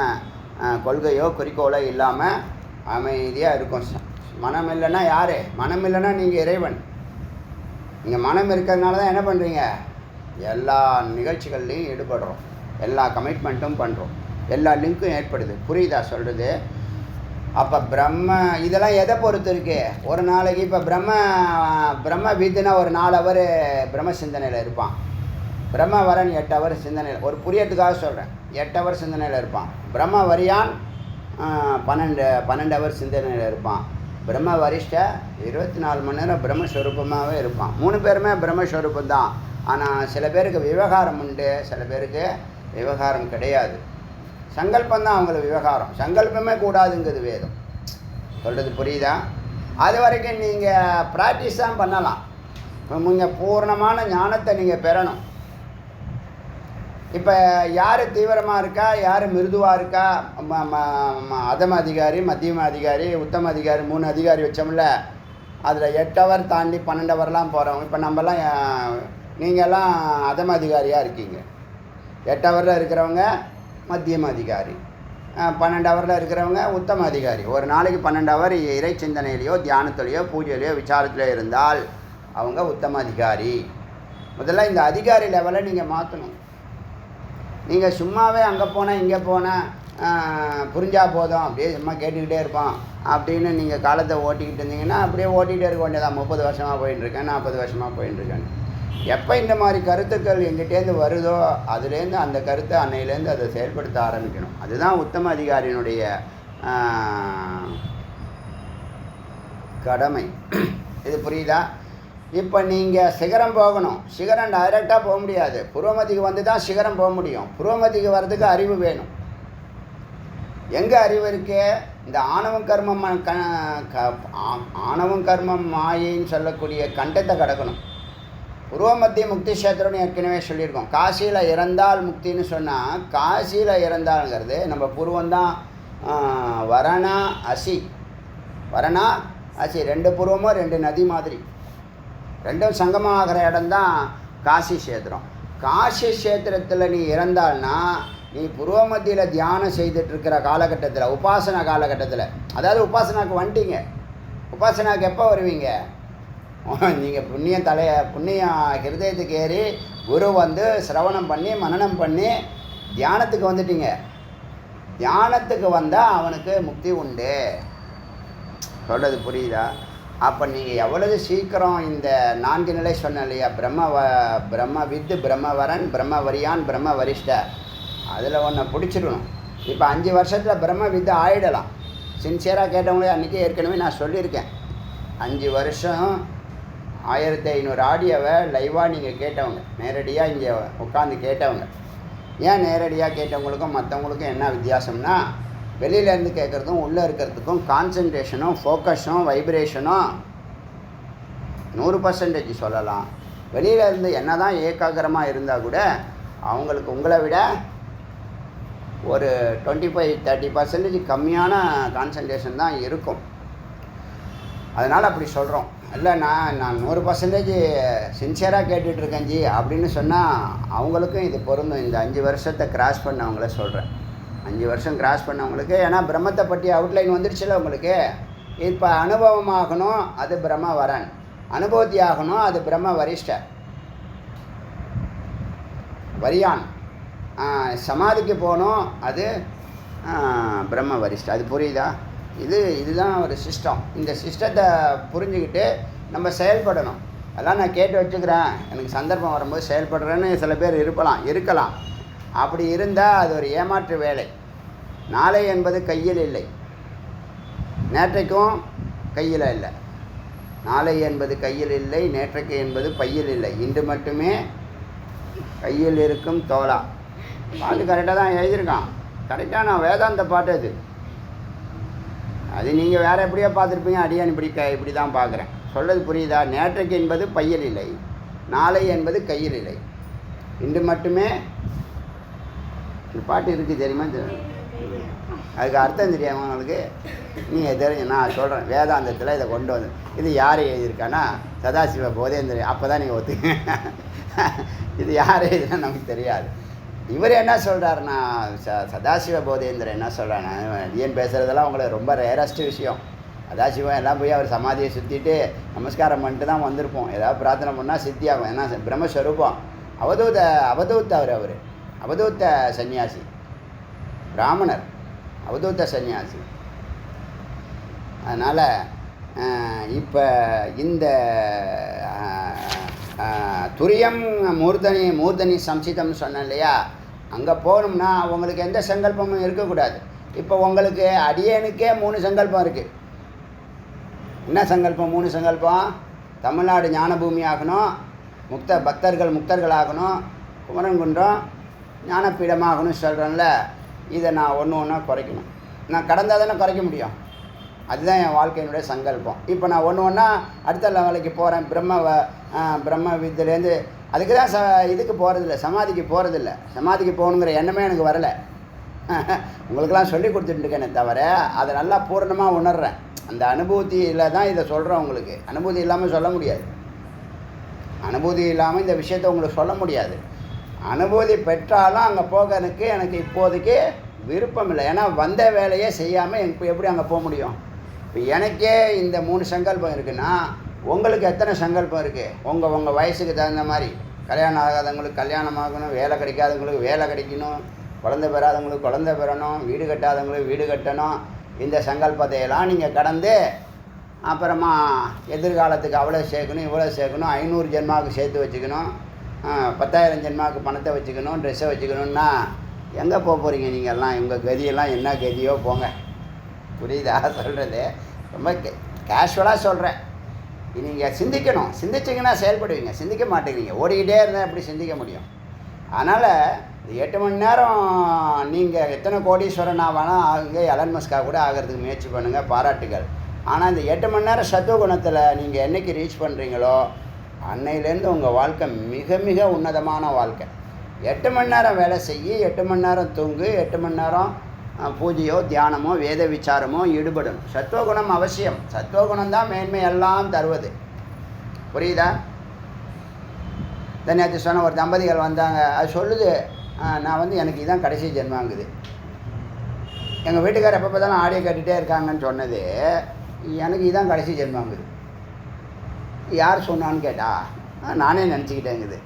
கொள்கையோ குறிக்கோளோ இல்லாமல் அமைதியாக இருக்கும். மனம் இல்லைன்னா யார், மனம் இல்லைன்னா நீங்கள் இறைவன். நீங்கள் மனம் இருக்கிறதுனால தான் என்ன பண்ணுறீங்க, எல்லா நிகழ்ச்சிகள்லையும் ஈடுபடுறோம், எல்லா கமிட்மெண்ட்டும் பண்ணுறோம். எல்லா லிங்க்கும் ஏற்படுது. புரியுதா சொல்கிறது? அப்போ இதெல்லாம் எதை பொறுத்து இருக்கு? ஒரு நாளைக்கு இப்போ பிரம்ம வித்துனா ஒரு 4 ஹவர் பிரம்ம சிந்தனையில் இருப்பான். பிரம்ம வரன் 8 ஹவர் சிந்தனையில், ஒரு புரியறதுக்காக சொல்கிறேன், 8 ஹவர் சிந்தனையில் இருப்பான். பிரம்ம வரியான் 12 ஹவர் சிந்தனையில் இருப்பான். பிரம்ம வரிஷ்ட 24 மணி நேரம் பிரம்மஸ்வரூபமாகவே இருப்பான். 3 பேருமே பிரம்மஸ்வரூபம் தான். ஆனால் சில பேருக்கு விவகாரம் உண்டு, சில பேருக்கு விவகாரம் கிடையாது. சங்கல்பம் தான் அவங்களுக்கு விவகாரம். சங்கல்பமே கூடாதுங்கிறது வேதம். சொல்கிறது புரியுதா? அது வரைக்கும் நீங்கள் ப்ராக்டிஸ் தான் பண்ணலாம். இப்போ நீங்கள் பூர்ணமான ஞானத்தை நீங்கள் பெறணும். இப்போ யார் தீவிரமாக இருக்கா, யார் மிருதுவாக இருக்கா, அதம அதிகாரி, மத்தியம அதிகாரி, உத்தம அதிகாரி, 3 அதிகாரி வச்சோம்ல, அதில் 8 ஹவர் தாண்டி 12 ஹவர்லாம் போகிறவங்க. இப்போ நம்மலாம் நீங்கள்லாம் அதம அதிகாரியாக இருக்கீங்க. 8 ஹவரில் இருக்கிறவங்க மத்தியம அதிகாரி, 12 ஹவரில் இருக்கிறவங்க உத்தம அதிகாரி. ஒரு நாளைக்கு 12 ஹவர் இறை சிந்தனையிலையோ தியானத்திலையோ பூஜையிலையோ விசாரத்திலையோ இருந்தால் அவங்க உத்தம அதிகாரி. முதல்ல இந்த அதிகாரி லெவலை நீங்கள் மாற்றணும். நீங்கள் சும்மாவே அங்கே போனால் இங்கே போனால் புரிஞ்சால் போதும், அப்படியே சும்மா கேட்டுக்கிட்டே இருப்போம் அப்படின்னு நீங்கள் காலத்தை ஓட்டிக்கிட்டு இருந்தீங்கன்னா அப்படியே ஓட்டிகிட்டே இருக்க வேண்டியதான். 30 வருஷமாக போயின்ட்டுருக்கேன், 40 வருஷமாக போயின்ட்டுருக்கேன். எப்போ இந்த மாதிரி கருத்துக்கள் எங்கிட்டேருந்து வருதோ அதுலேருந்து அந்த கருத்தை அன்னையிலேருந்து அதை செயல்படுத்த ஆரம்பிக்கணும். அதுதான் உத்தம அதிகாரியினுடைய கடமை. இது புரியுதா? இப்போ நீங்கள் சிகரம் போகணும். சிகரம் டைரெக்டாக போக முடியாது. புருவமதிக்கு வந்து தான் சிகரம் போக முடியும். புருவமதிக்கு வர்றதுக்கு அறிவு வேணும். எங்கே அறிவு இருக்கு? இந்த ஆணவம் கர்மம் மாயின்னு சொல்லக்கூடிய கண்டத்தை கடக்கணும். புருவமத்திய முக்தி கஷேத்திரம்னு ஏற்கனவே சொல்லியிருக்கோம். காசியில் இறந்தால் முக்தின்னு சொன்னால், காசியில் இறந்தாலுங்கிறது நம்ம புருவந்தான். வரணா அசி 2 புருவமும் 2 நதி மாதிரி, ரெண்டும் சங்கமம் ஆகிற இடம்தான் காசி கஷேத்திரம். காசி கஷேத்திரத்தில் நீ இறந்தால்னா நீ புருவமத்தியில் தியானம் செய்துட்ருக்கிற காலகட்டத்தில், உபாசனா காலகட்டத்தில், அதாவது உபாசனாவுக்கு வந்துட்டீங்க. உபாசனாவுக்கு எப்போ வருவீங்க? நீங்கள் புண்ணியம் ஹிருதயத்துக்கு ஏறி குரு வந்து சிரவணம் பண்ணி மனனம் பண்ணி தியானத்துக்கு வந்துட்டீங்க. தியானத்துக்கு வந்தால் அவனுக்கு முக்தி உண்டு. சொல்கிறது புரியுதா? அப்போ நீங்கள் எவ்வளவு சீக்கிரம் இந்த 4 நிலை சொன்ன இல்லையா, பிரம்ம வித்து, பிரம்மவரன், பிரம்மவரியான், பிரம்ம வரிஷ்ட, அதில் ஒன்று பிடிச்சிடணும். இப்போ 5 வருஷத்தில் பிரம்ம வித்து ஆகிடலாம். சின்சியராக கேட்டவங்களே அன்றைக்கி ஏற்கனவே நான் சொல்லியிருக்கேன். 5 வருஷம் 1500 ஆடியோவை லைவாக நீங்கள் கேட்டவங்க, நேரடியாக இங்கே உட்காந்து கேட்டவங்க. ஏன் நேரடியாக கேட்டவங்களுக்கும் மற்றவங்களுக்கும் என்ன வித்தியாசம்னா, வெளியிலேருந்து கேட்குறதும் உள்ளே இருக்கிறதுக்கும் கான்சன்ட்ரேஷனும் ஃபோக்கஸும் வைப்ரேஷனும் 100% சொல்லலாம். வெளியிலேருந்து என்ன தான் ஏகாகிரமாக இருந்தால் கூட அவங்களுக்கு உங்களை விட ஒரு 25-30% கம்மியான கான்சன்ட்ரேஷன் தான் இருக்கும். அதனால் அப்படி சொல்கிறோம். இல்லை நான் 100% சின்சியராக கேட்டுட்ருக்கேன் ஜி அப்படின்னு சொன்னால் அவங்களுக்கும் இது பொருந்தும். இந்த 5 வருஷத்தை கிராஸ் பண்ணவங்கள சொல்கிறேன். 5 வருஷம் கிராஸ் பண்ணவங்களுக்கு, ஏன்னா பிரம்மத்தை பற்றி அவுட்லைன் வந்துடுச்சுல உங்களுக்கு. இப்போ அனுபவமாகணும், அது பிரம்ம வரன். அனுபவத்தி ஆகணும், அது பிரம்ம வரிஷ்ட வரியான். சமாதிக்கு போகணும், அது பிரம்ம வரிஷ்ட. அது புரியுதா? இதுதான் ஒரு சிஸ்டம். இந்த சிஸ்டத்தை புரிஞ்சுக்கிட்டு நம்ம செயல்படணும். அதெல்லாம் நான் கேட்டு வச்சுக்கிறேன், எனக்கு சந்தர்ப்பம் வரும்போது செயல்படுறேன்னு சில பேர் இருக்கலாம். அப்படி இருந்தால் அது ஒரு ஏமாற்று வேலை. நாளை என்பது கையில் இல்லை, நேற்றைக்கும் கையில் இல்லை. நாளை என்பது கையில் இல்லை, நேற்றைக்கு என்பது பையில் இல்லை, இன்று மட்டுமே கையில் இருக்கும் தோலா. பாட்டு கரெக்டாக தான் எழுதியிருக்கான். கரெக்டாக நான் வேதாந்த பாட்டு அது நீங்கள் வேறு எப்படியோ பார்த்துருப்பீங்க. அடியான் இப்படி தான் பார்க்குறேன். சொல்கிறது புரியுதா? நேற்றைக்கு என்பது பையில் இல்லை, நாளை என்பது கையில் இல்லை, இன்று மட்டுமே. பாட்டு இருக்குது தெரியுமா? அதுக்கு அர்த்தம் தெரியாமல் உங்களுக்கு நீங்கள் தெரிஞ்சு நான் சொல்கிறேன். வேதாந்தத்தில் இதை கொண்டு வந்து இது யார் எழுதியிருக்கானா, சதாசிவ போதேந்திரன். அப்போ தான் நீங்கள் ஒத்துங்க. இது யார் எழுதுனா நமக்கு தெரியாது. இவர் என்ன சொல்கிறாருன்னா, சதாசிவ போதேந்திரன் என்ன சொல்கிறாருன்னா, ஏன் பேசுகிறதெல்லாம் உங்களுக்கு ரொம்ப ரேரஸ்ட்டு விஷயம். சதாசிவம் எல்லாம் போய் அவர் சமாதியை சுற்றிட்டு நமஸ்காரம் பண்ணிட்டு தான் வந்திருப்போம். ஏதாவது பிரார்த்தனை பண்ணால் சித்தியாகும். ஏன்னா பிரம்மஸ்வரூபம். அவதூத்த அவர் அவதூத்த சன்னியாசி. பிராமணர், அவதூத சன்னியாசி. அதனால் இப்போ இந்த துரியம் மூர்தனி சம்சிதம்னு சொன்னேன் இல்லையா, அங்கே போகணும்னா உங்களுக்கு எந்த சங்கல்பமும் இருக்கக்கூடாது. இப்போ உங்களுக்கு அடியேனுக்கே 3 சங்கல்பம் இருக்குது. என்ன சங்கல்பம்? 3 சங்கல்பம். தமிழ்நாடு ஞானபூமி ஆகணும், பக்தர்கள் ஆகணும், குமரன்குன்றம் ஞானப்பீடமாகணும்னு சொல்கிறேன்ல, இதை நான் ஒன்று ஒன்றா குறைக்கணும். நான் கடந்தால் தானே குறைக்க முடியும். அதுதான் என் வாழ்க்கையினுடைய சங்கல்பம். இப்போ நான் ஒன்று ஒன்றா அடுத்த லெவலுக்கு போகிறேன். பிரம்ம வித்துலேருந்து அதுக்கு தான் இதுக்கு போகிறதில்ல, சமாதிக்கு போகிறதில்ல. சமாதிக்கு போகணுங்கிற எண்ணமே எனக்கு வரலை. உங்களுக்கெல்லாம் சொல்லி கொடுத்துட்டுருக்கேனே தவிர அதை நல்லா பூரணமாக உணர்றேன். அந்த அனுபூதியில் தான் இதை சொல்கிறேன். உங்களுக்கு அனுபூதி இல்லாமல் சொல்ல முடியாது. அனுபூதி இல்லாமல் இந்த விஷயத்தை உங்களுக்கு சொல்ல முடியாது. அனுபூதி பெற்றாலும் அங்கே போகிறதுக்கு எனக்கு இப்போதைக்கு விருப்பம் இல்லை. ஏன்னா வந்த வேலையே செய்யாமல் இப்போ எப்படி அங்கே போக முடியும்? இப்போ எனக்கே இந்த 3 சங்கல்பம் இருக்குன்னா உங்களுக்கு எத்தனை சங்கல்பம் இருக்குது? உங்கள் வயசுக்கு தகுந்த மாதிரி. கல்யாணம் ஆகாதவங்களுக்கு கல்யாணம் ஆகணும், வேலை கிடைக்காதவங்களுக்கு வேலை கிடைக்கணும், குழந்தை பெறாதவங்களுக்கு குழந்தை பெறணும், வீடு கட்டாதவங்களுக்கு வீடு கட்டணும். இந்த சங்கல்பத்தையெல்லாம் நீங்கள் கடந்து அப்புறமா எதிர்காலத்துக்கு அவ்வளோ சேர்க்கணும், இவ்வளோ சேர்க்கணும், 500 ஜென்மாவுக்கு சேர்த்து வச்சுக்கணும், 10,000 ஜென்மாவுக்கு பணத்தை வச்சுக்கணும், ட்ரெஸ்ஸை வச்சுக்கணுன்னா எங்கே போக போகிறீங்க நீங்கள்லாம்? உங்கள் கதியெல்லாம் என்ன கதியோ போங்க. புரியுதா சொல்கிறது? ரொம்ப கேஷுவலாக சொல்கிறேன். நீங்கள் சிந்திக்கணும். சிந்திச்சிங்கன்னா செயல்படுவீங்க. சிந்திக்க மாட்டேங்கிறீங்க. ஓடிக்கிட்டே இருந்தால் எப்படி சிந்திக்க முடியும்? அதனால் 8 மணி நேரம் நீங்கள் எத்தனை கோடீஸ்வரன் ஆகலாம் ஆகுங்க, எலன் மஸ்காக கூட ஆகிறதுக்கு முயற்சி பண்ணுங்கள், பாராட்டுகள். ஆனால் இந்த 8 மணி நேரம் சத்துவகுணத்தில் நீங்கள் என்றைக்கு ரீச் பண்ணுறீங்களோ அன்னையிலேருந்து உங்கள் வாழ்க்கை மிக மிக உன்னதமான வாழ்க்கை. 8 மணி நேரம் வேலை செய்யி, 8 மணி நேரம் தூங்கு, 8 மணி நேரம் பூஜையோ தியானமோ வேத விசாரமோ ஈடுபடணும். சத்துவகுணம் அவசியம். சத்துவகுணம் தான் மேன்மை எல்லாம் தருவது. புரியுதா? நேற்று சொன்ன ஒரு தம்பதிகள் வந்தாங்க. அது சொல்லுது, நான் எனக்கு இதுதான் கடைசி ஜென்மாங்குது. எங்கள் வீட்டுக்காரர் எப்போ பார்த்தாலும் ஆடியோ கேட்டுகிட்டே இருக்காங்கன்னு சொன்னது எனக்கு இதுதான் கடைசி ஜென்மாங்குது. யார் சொன்னான்னு கேட்டா நானே நினச்சிக்கிட்டேங்குது.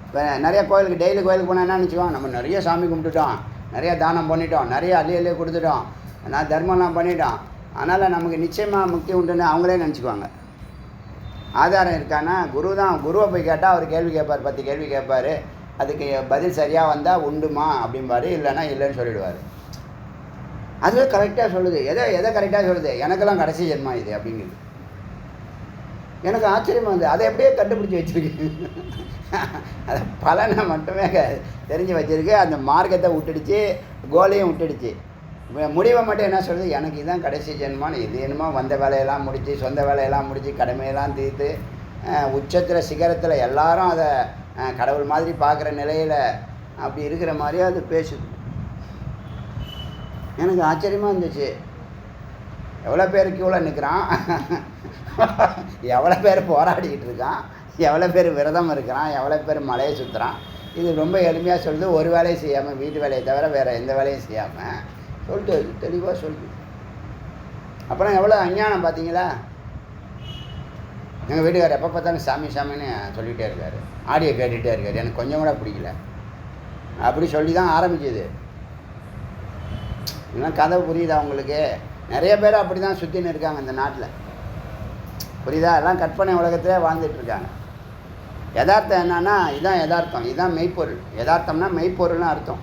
இப்போ நிறைய கோயிலுக்கு டெய்லி கோயிலுக்கு போனால் என்ன நினச்சிக்குவோம்? நம்ம நிறைய சாமி கும்பிட்டுட்டோம், நிறையா தானம் பண்ணிட்டோம், நிறைய அள்ளி கொடுத்துட்டோம், நான் தர்மம்லாம் பண்ணிட்டோம், அதனால் நமக்கு நிச்சயமாக முக்தி உண்டுன்னு அவங்களே நினச்சிக்குவாங்க. ஆதாரம் இருக்கான்னா குருவை போய் கேட்டால் அவர் கேள்வி கேட்பார், 10 கேள்வி கேட்பார். அதுக்கு பதில் சரியாக வந்தால் உண்டுமா அப்படிம்பார், இல்லைன்னா இல்லைன்னு சொல்லிவிடுவார். அதுவே கரெக்டாக சொல்லுது. எதை கரெக்டாக சொல்லுது? எனக்கெல்லாம் கடைசி ஜென்மா இது அப்படிங்குது. எனக்கு ஆச்சரியமாக வந்து அதை எப்படியே கண்டுபிடிச்சி வச்சுருக்கு. அதை பலனை மட்டுமே தெரிஞ்சு வச்சுருக்கு. அந்த மார்க்கத்தை விட்டுடுச்சு, கோலையும் விட்டுடுச்சு. முடிவை மட்டும் என்ன சொல்லுது? எனக்கு இதுதான் கடைசி ஜென்மான்னு. இது என்னமோ வந்த வேலையெல்லாம் முடித்து, சொந்த வேலையெல்லாம் முடித்து, கடமையெல்லாம் தீர்த்து, உச்சத்தில் சிகரத்தில் எல்லாரும் அதை கடவுள் மாதிரி பார்க்குற நிலையில் அப்படி இருக்கிற மாதிரியே அது பேசுது. எனக்கு ஆச்சரியமாக இருந்துச்சு. எவ்வளோ பேர் க்யூவில் நிற்கிறான், எவ்வளோ பேர் போராடிக்கிட்டு இருக்கான், எவ்வளோ பேர் விரதம் இருக்கிறான், எவ்வளோ பேர் மலையை சுற்றுறான். இது ரொம்ப எளிமையாக சொல்லுது. ஒரு வேலையை செய்யாமல், வீட்டு வேலையை தவிர வேறு எந்த வேலையும் செய்யாமல் சொல்லிட்டு தெளிவாக சொல்லுது. அப்புறம் எவ்வளோ அஞ்ஞானம் பார்த்தீங்களா? எங்கள் வீட்டுக்காரர் எப்போ பார்த்தாலும் சாமின்னு சொல்லிகிட்டே இருக்கார், ஆடியோ கேட்டுகிட்டே இருக்கார். எனக்கு கொஞ்சம் கூட பிடிக்கல. அப்படி சொல்லி தான் ஆரம்பிக்குது. இன்னும் கதை புரியுதா உங்களுக்கு? நிறைய பேர் அப்படி தான் சுற்றின்னு இருக்காங்க இந்த நாட்டில். புரியுதா? எல்லாம் கற்பனை உலகத்திலே வாழ்ந்துட்டுருக்காங்க. யதார்த்தம் என்னன்னா இதுதான் யதார்த்தம், இதுதான் மெய்ப்பொருள். யதார்த்தம்னா மெய்ப்பொருள்னு அர்த்தம்.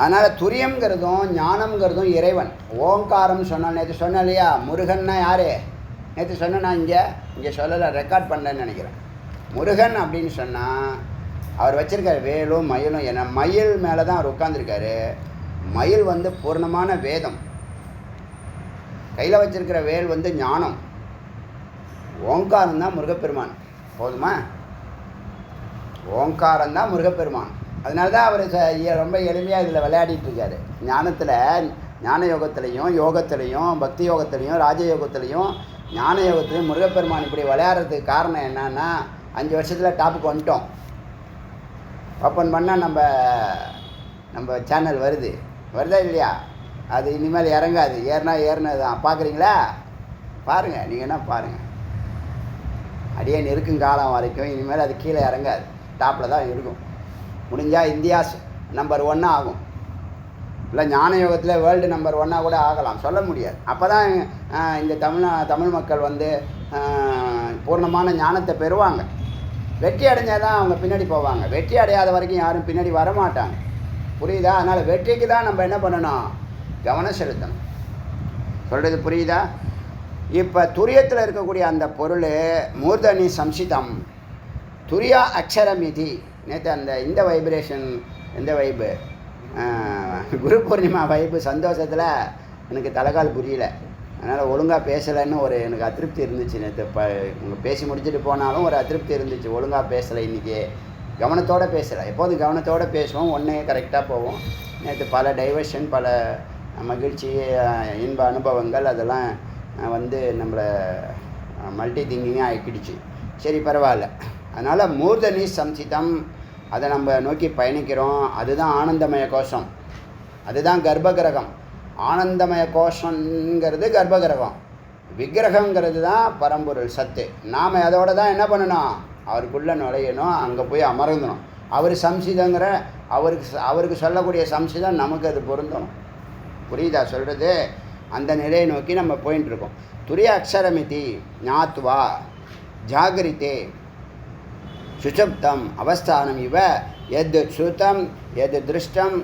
அதனால் துரியம்ங்கிறதும் ஞானம்ங்கிறதும் இறைவன். ஓங்காரம் சொன்னால் நேற்று சொன்னேன் இல்லையா? முருகன்னா யார்? நேற்று சொன்னேன். நான் இங்கே சொல்லலை, ரெக்கார்ட் பண்ணலன்னு நினைக்கிறேன். முருகன் அப்படின்னு சொன்னால் அவர் வச்சுருக்கார் வேலும் மயிலும். ஏன்னா மயில் மேலே தான் அவர் உட்காந்துருக்காரு. மயில் பூர்ணமான வேதம். கையில் வச்சிருக்கிற வேல் ஞானம். ஓங்காரம் தான் முருகப்பெருமான். போதுமா? ஓங்காரம் தான் முருகப்பெருமான். அதனால தான் அவர் ரொம்ப எளிமையாக இதில் விளையாடிட்டு இருக்காரு. ஞானத்தில், ஞான யோகத்துலேயும், யோகத்துலேயும், பக்தி யோகத்துலேயும், ராஜயோகத்துலேயும், ஞான யோகத்துலேயும் முருகப்பெருமான் இப்படி விளையாடுறதுக்கு காரணம் என்னன்னா 5 வருஷத்தில் டாப்புக்கு வந்துட்டோம். ஓப்பன் பண்ணால் நம்ம சேனல் வருதா இல்லையா? அது இனிமேல் இறங்காது. ஏறினது தான். பார்க்குறீங்களா? பாருங்கள், நீங்கள் என்ன பாருங்கள். அடியே இருக்கும் காலம் வரைக்கும் இனிமேல் அது கீழே இறங்காது, டாப்பில் தான் இருக்கும். முடிஞ்சால் இந்தியாஸ் நம்பர் 1 ஆகும். இல்லை ஞான யோகத்தில் வேர்ல்டு நம்பர் 1 கூட ஆகலாம், சொல்ல முடியாது. அப்போ தான் இந்த தமிழ் மக்கள் வந்து பூர்ணமான ஞானத்தை பெறுவாங்க. வெற்றி அடைஞ்சால் தான் அவங்க பின்னாடி போவாங்க. வெற்றி அடையாத வரைக்கும் யாரும் பின்னாடி வரமாட்டாங்க. புரியுதா? அதனால் வெற்றிக்கு தான் நம்ம என்ன பண்ணணும்? கவனம் செலுத்தணும். சொல்கிறது புரியுதா? இப்போ துரியத்தில் இருக்கக்கூடிய அந்த பொருள் மூர்தனி சம்சிதம் துரியா அக்ஷரமிதி. நேற்று இந்த வைப்ரேஷன், எந்த வைப்பு, குரு பூர்ணிமா வைப்பு சந்தோஷத்தில் எனக்கு தலைகால் புரியல. அதனால் ஒழுங்காக பேசலைன்னு எனக்கு அதிருப்தி இருந்துச்சு. நேற்று உங்கள் பேசி முடிச்சுட்டு போனாலும் ஒரு அதிருப்தி இருந்துச்சு. ஒழுங்காக பேசலை இன்றைக்கி, கவனத்தோடு பேசலை. எப்போதும் கவனத்தோடு பேசுவோம், ஒன்றே கரெக்டாக போவோம். நேற்று பல டைவர்ஷன், பல மகிழ்ச்சி, இன்ப அனுபவங்கள் அதெல்லாம் வந்து நம்மளை மல்டி திங்கிங்காக ஆக்கிடுச்சு. சரி, பரவாயில்ல. அதனால் மூர்தனி சம்சிதம், அதை நம்ம நோக்கி பயணிக்கிறோம். அதுதான் ஆனந்தமய கோஷம், அதுதான் கர்ப்பகிரகம். ஆனந்தமய கோஷங்கிறது கர்ப்பகிரகம், விக்கிரகங்கிறது தான் பரம்பொருள் சத்து. நாம் அதோட தான் என்ன பண்ணணும்? அவருக்குள்ளே நுழையணும், அங்கே போய் அமர்ந்தணும். அவர் சம்சிதங்கிற அவருக்கு சொல்லக்கூடிய சம்சிதம் நமக்கு அது பொருந்தணும். புரியுதா சொல்கிறது? அந்த நிலையை நோக்கி நம்ம போயின்ட்டுருக்கோம். துரிய அக்ஷரமிதி ஞாத்வா ஜாகரித்தே சுஷப்தம் அவஸ்தானம் இவ எது ஸ்ருதம் எது திருஷ்டம்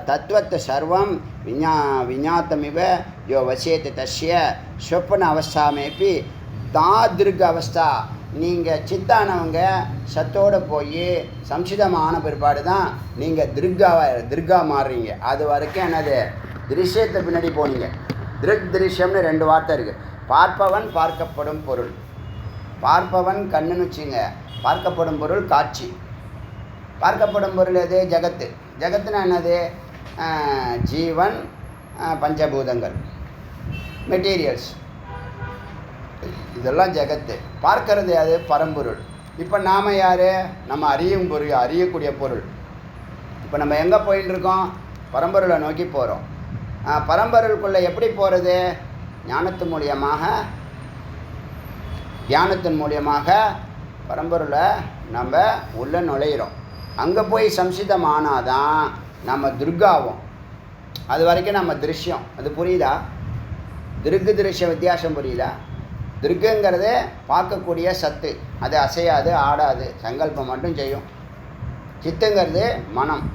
தத்துவத்தை சர்வம் விஞாத்தமிவ யோ வசியத்தை தஸ்ய சொப்பன அவஸ்தாமேப்பி தாதிருக்க அவஸ்தா. நீங்கள் சித்தானவங்க சத்தோடு போய் சம்சிதமான பிற்பாடு தான் நீங்கள் திருக்கா மாறுறீங்க. அது வரைக்கும் என்னது? திருஷ்யத்தை பின்னாடி போனீங்க. திருஷ்யம்னு 2 வார்த்தை இருக்குது. பார்ப்பவன் பார்க்கப்படும் பொருள். பார்ப்பவன் கண்ணுன்னு வச்சுங்க, பார்க்கப்படும் பொருள் காட்சி. பார்க்கப்படும் பொருள் எது? ஜகத்து. ஜகத்துனா என்னது? ஜீவன், பஞ்சபூதங்கள், மெட்டீரியல்ஸ், இதெல்லாம் ஜகத்து. பார்க்கறது அது பரம்பொருள். இப்போ நாம் யார்? நம்ம அறியும் பொருள், அறியக்கூடிய பொருள். இப்போ நம்ம எங்கே போயின்னு இருக்கோம்? பரம்பொருளை நோக்கி போகிறோம். பரம்பொருளுக்குள்ளே எப்படி போகிறது? ஞானத்தின் மூலியமாக பரம்பொருளை நம்ம உள்ளே நுழையிறோம். அங்கே போய் சம்சிதமானாதான் நம்ம துர்காவும். அது வரைக்கும் நம்ம திருஷ்யம். அது புரியுதா? திருஷ்ய வித்தியாசம் புரியுதா? திருக்குங்கிறது பார்க்கக்கூடிய சத்து, அது அசையாது, ஆடாது, சங்கல்பம் மட்டும் செய்யும். சித்துங்கிறது மனம்,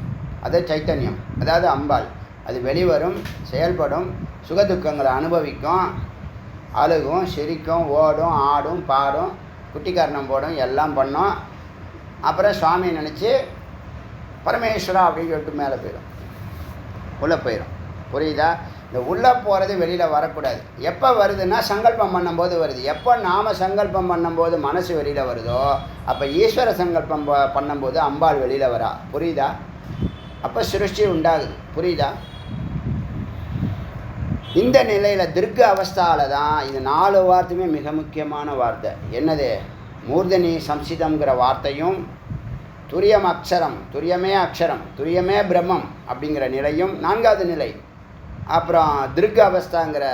அது சைத்தன்யம், அதாவது அம்பாள். அது வெளிவரும், செயல்படும், சுகதுக்கங்களை அனுபவிக்கும், அழுகும், சிரிக்கும், ஓடும், ஆடும், பாடும், குட்டிக்காரணம் போடும், எல்லாம் பண்ணோம். அப்புறம் சுவாமியை நினச்சி பரமேஸ்வரா அப்படின்னு சொல்லிட்டு மேலே போயிடும், உள்ளே போயிடும். புரியுதா? இந்த உள்ளே போகிறது வெளியில் வரக்கூடாது. எப்போ வருதுன்னா சங்கல்பம் பண்ணும்போது வருது. எப்போ நாம் சங்கல்பம் பண்ணும்போது மனசு வெளியில் வருதோ அப்போ ஈஸ்வர சங்கல்பம் பண்ணும்போது அம்பாள் வெளியில் வரா. புரியுதா? அப்போ சிருஷ்டி உண்டாகுது. புரியுதா? இந்த நிலையில் திருக்க அவஸ்தாவில் தான் இது 4 வார்த்தையுமே மிக முக்கியமான வார்த்தை. என்னது? மூர்தனி சம்சிதம்ங்கிற வார்த்தையும், துரியம் அக்ஷரம், துரியமே அக்ஷரம், துரியமே பிரம்மம் அப்படிங்கிற நிலையும் 4வது நிலை. அப்புறம் திருக்க அவஸ்தாங்கிற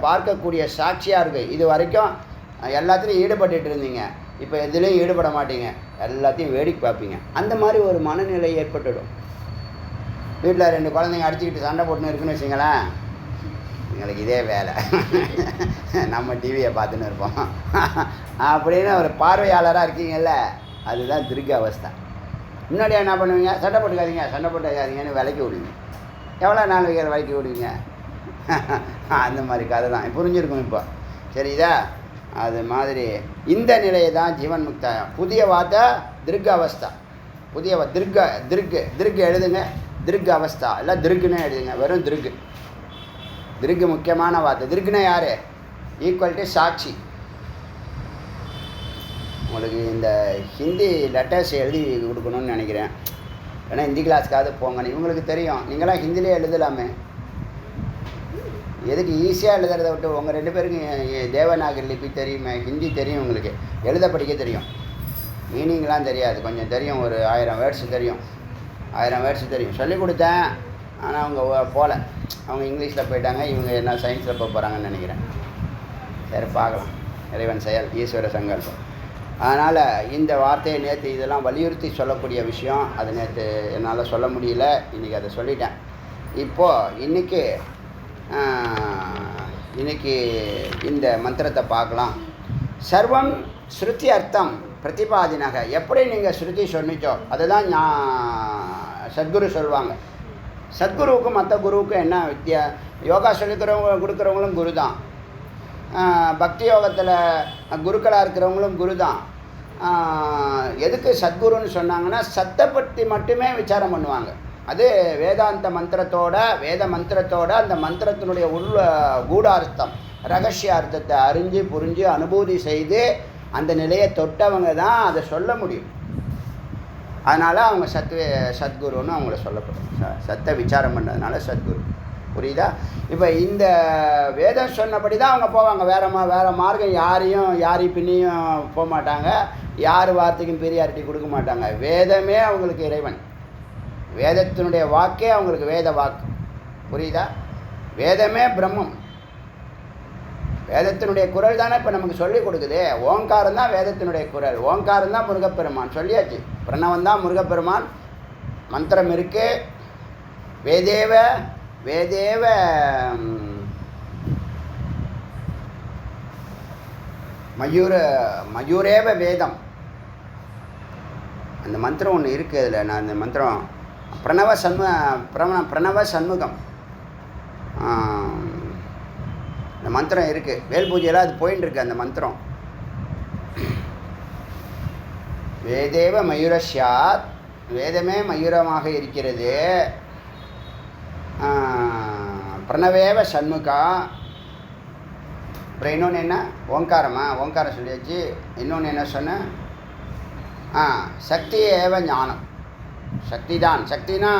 பார்க்கக்கூடிய சாட்சியாக இருக்குது. இது வரைக்கும் எல்லாத்துலேயும் ஈடுபட்டு இருந்தீங்க, இப்போ எதுலேயும் ஈடுபட மாட்டீங்க, எல்லாத்தையும் வேடிக்கை பார்ப்பீங்க. அந்த மாதிரி ஒரு மனநிலை ஏற்பட்டுடும். வீட்டில் 2 குழந்தைங்க அடிச்சுக்கிட்டு சண்டை போட்டுன்னு இருக்குன்னு வச்சுங்களேன், எங்களுக்கு இதே வேலை, நம்ம டிவியை பார்த்துன்னு இருப்போம் அப்படின்னு ஒரு பார்வையாளராக இருக்கீங்கல்ல, அதுதான் திருக்க அவஸ்தை. முன்னாடியே என்ன பண்ணுவீங்க? சண்டை போட்டுக்காதீங்கன்னு விலைக்கு விடுவீங்க. எவ்வளோ நாள் விலைக்கு விடுவீங்க? அந்த மாதிரி கதை தான் புரிஞ்சிருக்கும் இப்போ. சரிதா? அது மாதிரி இந்த நிலையை தான் ஜீவன் முக்தா. புதிய வார்த்தை திருக்க அவஸ்தா. புதிய திருக்கு எழுதுங்க, திருக்க அவஸ்தா இல்லை திருக்குன்னு எழுதுங்க. வெறும் திருக்கு முக்கியமான வார்த்தை. திருக்குன்னா யார்? ஈக்குவல் டு சாட்சி. உங்களுக்கு இந்த ஹிந்தி லெட்டர்ஸ் எழுதி கொடுக்கணும்னு நினைக்கிறேன். ஏன்னா ஹிந்தி கிளாஸ்க்காவது போங்க. இவங்களுக்கு தெரியும், நீங்களாம் ஹிந்திலே எழுதலாமே. எதுக்கு ஈஸியாக எழுதுறதை விட்டு உங்கள் 2 பேருக்கும் தேவநாகரி லிபி தெரியுமே, ஹிந்தி தெரியும், உங்களுக்கு எழுத படிக்க தெரியும், மீனிங்லாம் தெரியாது, கொஞ்சம் தெரியும், ஒரு 1000 வேர்ட்ஸ் தெரியும், 1000 வேர்ட்ஸ் தெரியும். சொல்லிக் கொடுத்தேன், ஆனால் அவங்க போகல, அவங்க இங்கிலீஷில் போயிட்டாங்க, இவங்க என்ன சயின்ஸில் போக போகிறாங்கன்னு நினைக்கிறேன். சரி, பார்க்கலாம். இறைவன் செயல், ஈஸ்வர சங்கல்பம். அதனால் இந்த வார்த்தையை நேற்று இதெல்லாம் வலியுறுத்தி சொல்லக்கூடிய விஷயம், அது நேற்று என்னால் சொல்ல முடியல, இன்றைக்கி அதை சொல்லிட்டேன். இப்போது இன்றைக்கி இந்த மந்திரத்தை பார்க்கலாம். சர்வம் ஸ்ருதி அர்த்தம் பிரதிபாதினக. எப்படி நீங்கள் ஸ்ருதி சொன்னிச்சோ அதுதான் சத்குரு சொல்லுவாங்க. சத்குருவுக்கும் மற்ற குருவுக்கும் என்ன வித்தியா? யோகா கொடுக்குறவங்களும் குரு தான், பக்தி யோகத்தில் குருக்களாக இருக்கிறவங்களும் குரு தான். எதுக்கு சத்குருன்னு சொன்னாங்கன்னா சத்தை பற்றி மட்டுமே விசாரம் பண்ணுவாங்க. அது வேதாந்த மந்திரத்தோட வேத மந்திரத்தோட அந்த மந்திரத்தினுடைய கூடார்த்தம் ரகசிய அர்த்தத்தை அறிஞ்சு புரிஞ்சு அனுபூதி செய்து அந்த நிலையை தொட்டவங்க தான் அதை சொல்ல முடியும். அதனால் அவங்க சத்குருன்னு அவங்கள சொல்லப்படும். சத்தை விசாரம் பண்ணதுனால சத்குரு. புரியுதா? இப்போ இந்த வேதம் சொன்னபடி தான் அவங்க போவாங்க. வேறு மார்க்கம் யாரையும் பின்னியும் போக மாட்டாங்க, யார் வார்த்தைக்கும் பெரியாரிட்டி கொடுக்க மாட்டாங்க. வேதமே அவங்களுக்கு இறைவன், வேதத்தினுடைய வாக்கே அவங்களுக்கு வேத வாக்கு. புரியுதா? வேதமே பிரம்மம், வேதத்தினுடைய குரல் தானே இப்போ நமக்கு சொல்லிக் கொடுக்குது. ஓங்காரம் தான் வேதத்தினுடைய குரல், ஓங்காரம் தான் முருகப்பெருமான். சொல்லியாச்சு, பிரணவம் தான் முருகப்பெருமான். மந்திரம் இருக்குது. வேதேவ மயூரேவ வேதம். அந்த மந்திரம் ஒன்று இருக்குது. அதில் நான் அந்த மந்திரம் பிரணவ சண்முகம் அந்த மந்திரம் இருக்குது. வேல் பூஜையெல்லாம் அது போயின்னு இருக்கு அந்த மந்திரம். வேதேவ மயூரஸ்யாத், வேதமே மயூரமாக இருக்கிறது. பிரணவேவ சண்முகா. அப்புறம் இன்னொன்று என்ன? ஓங்காரம் சொல்லியாச்சு. இன்னொன்று என்ன சொன்னேன்? சக்தி ஏவ ஞானம். சக்தி தான், சக்தினா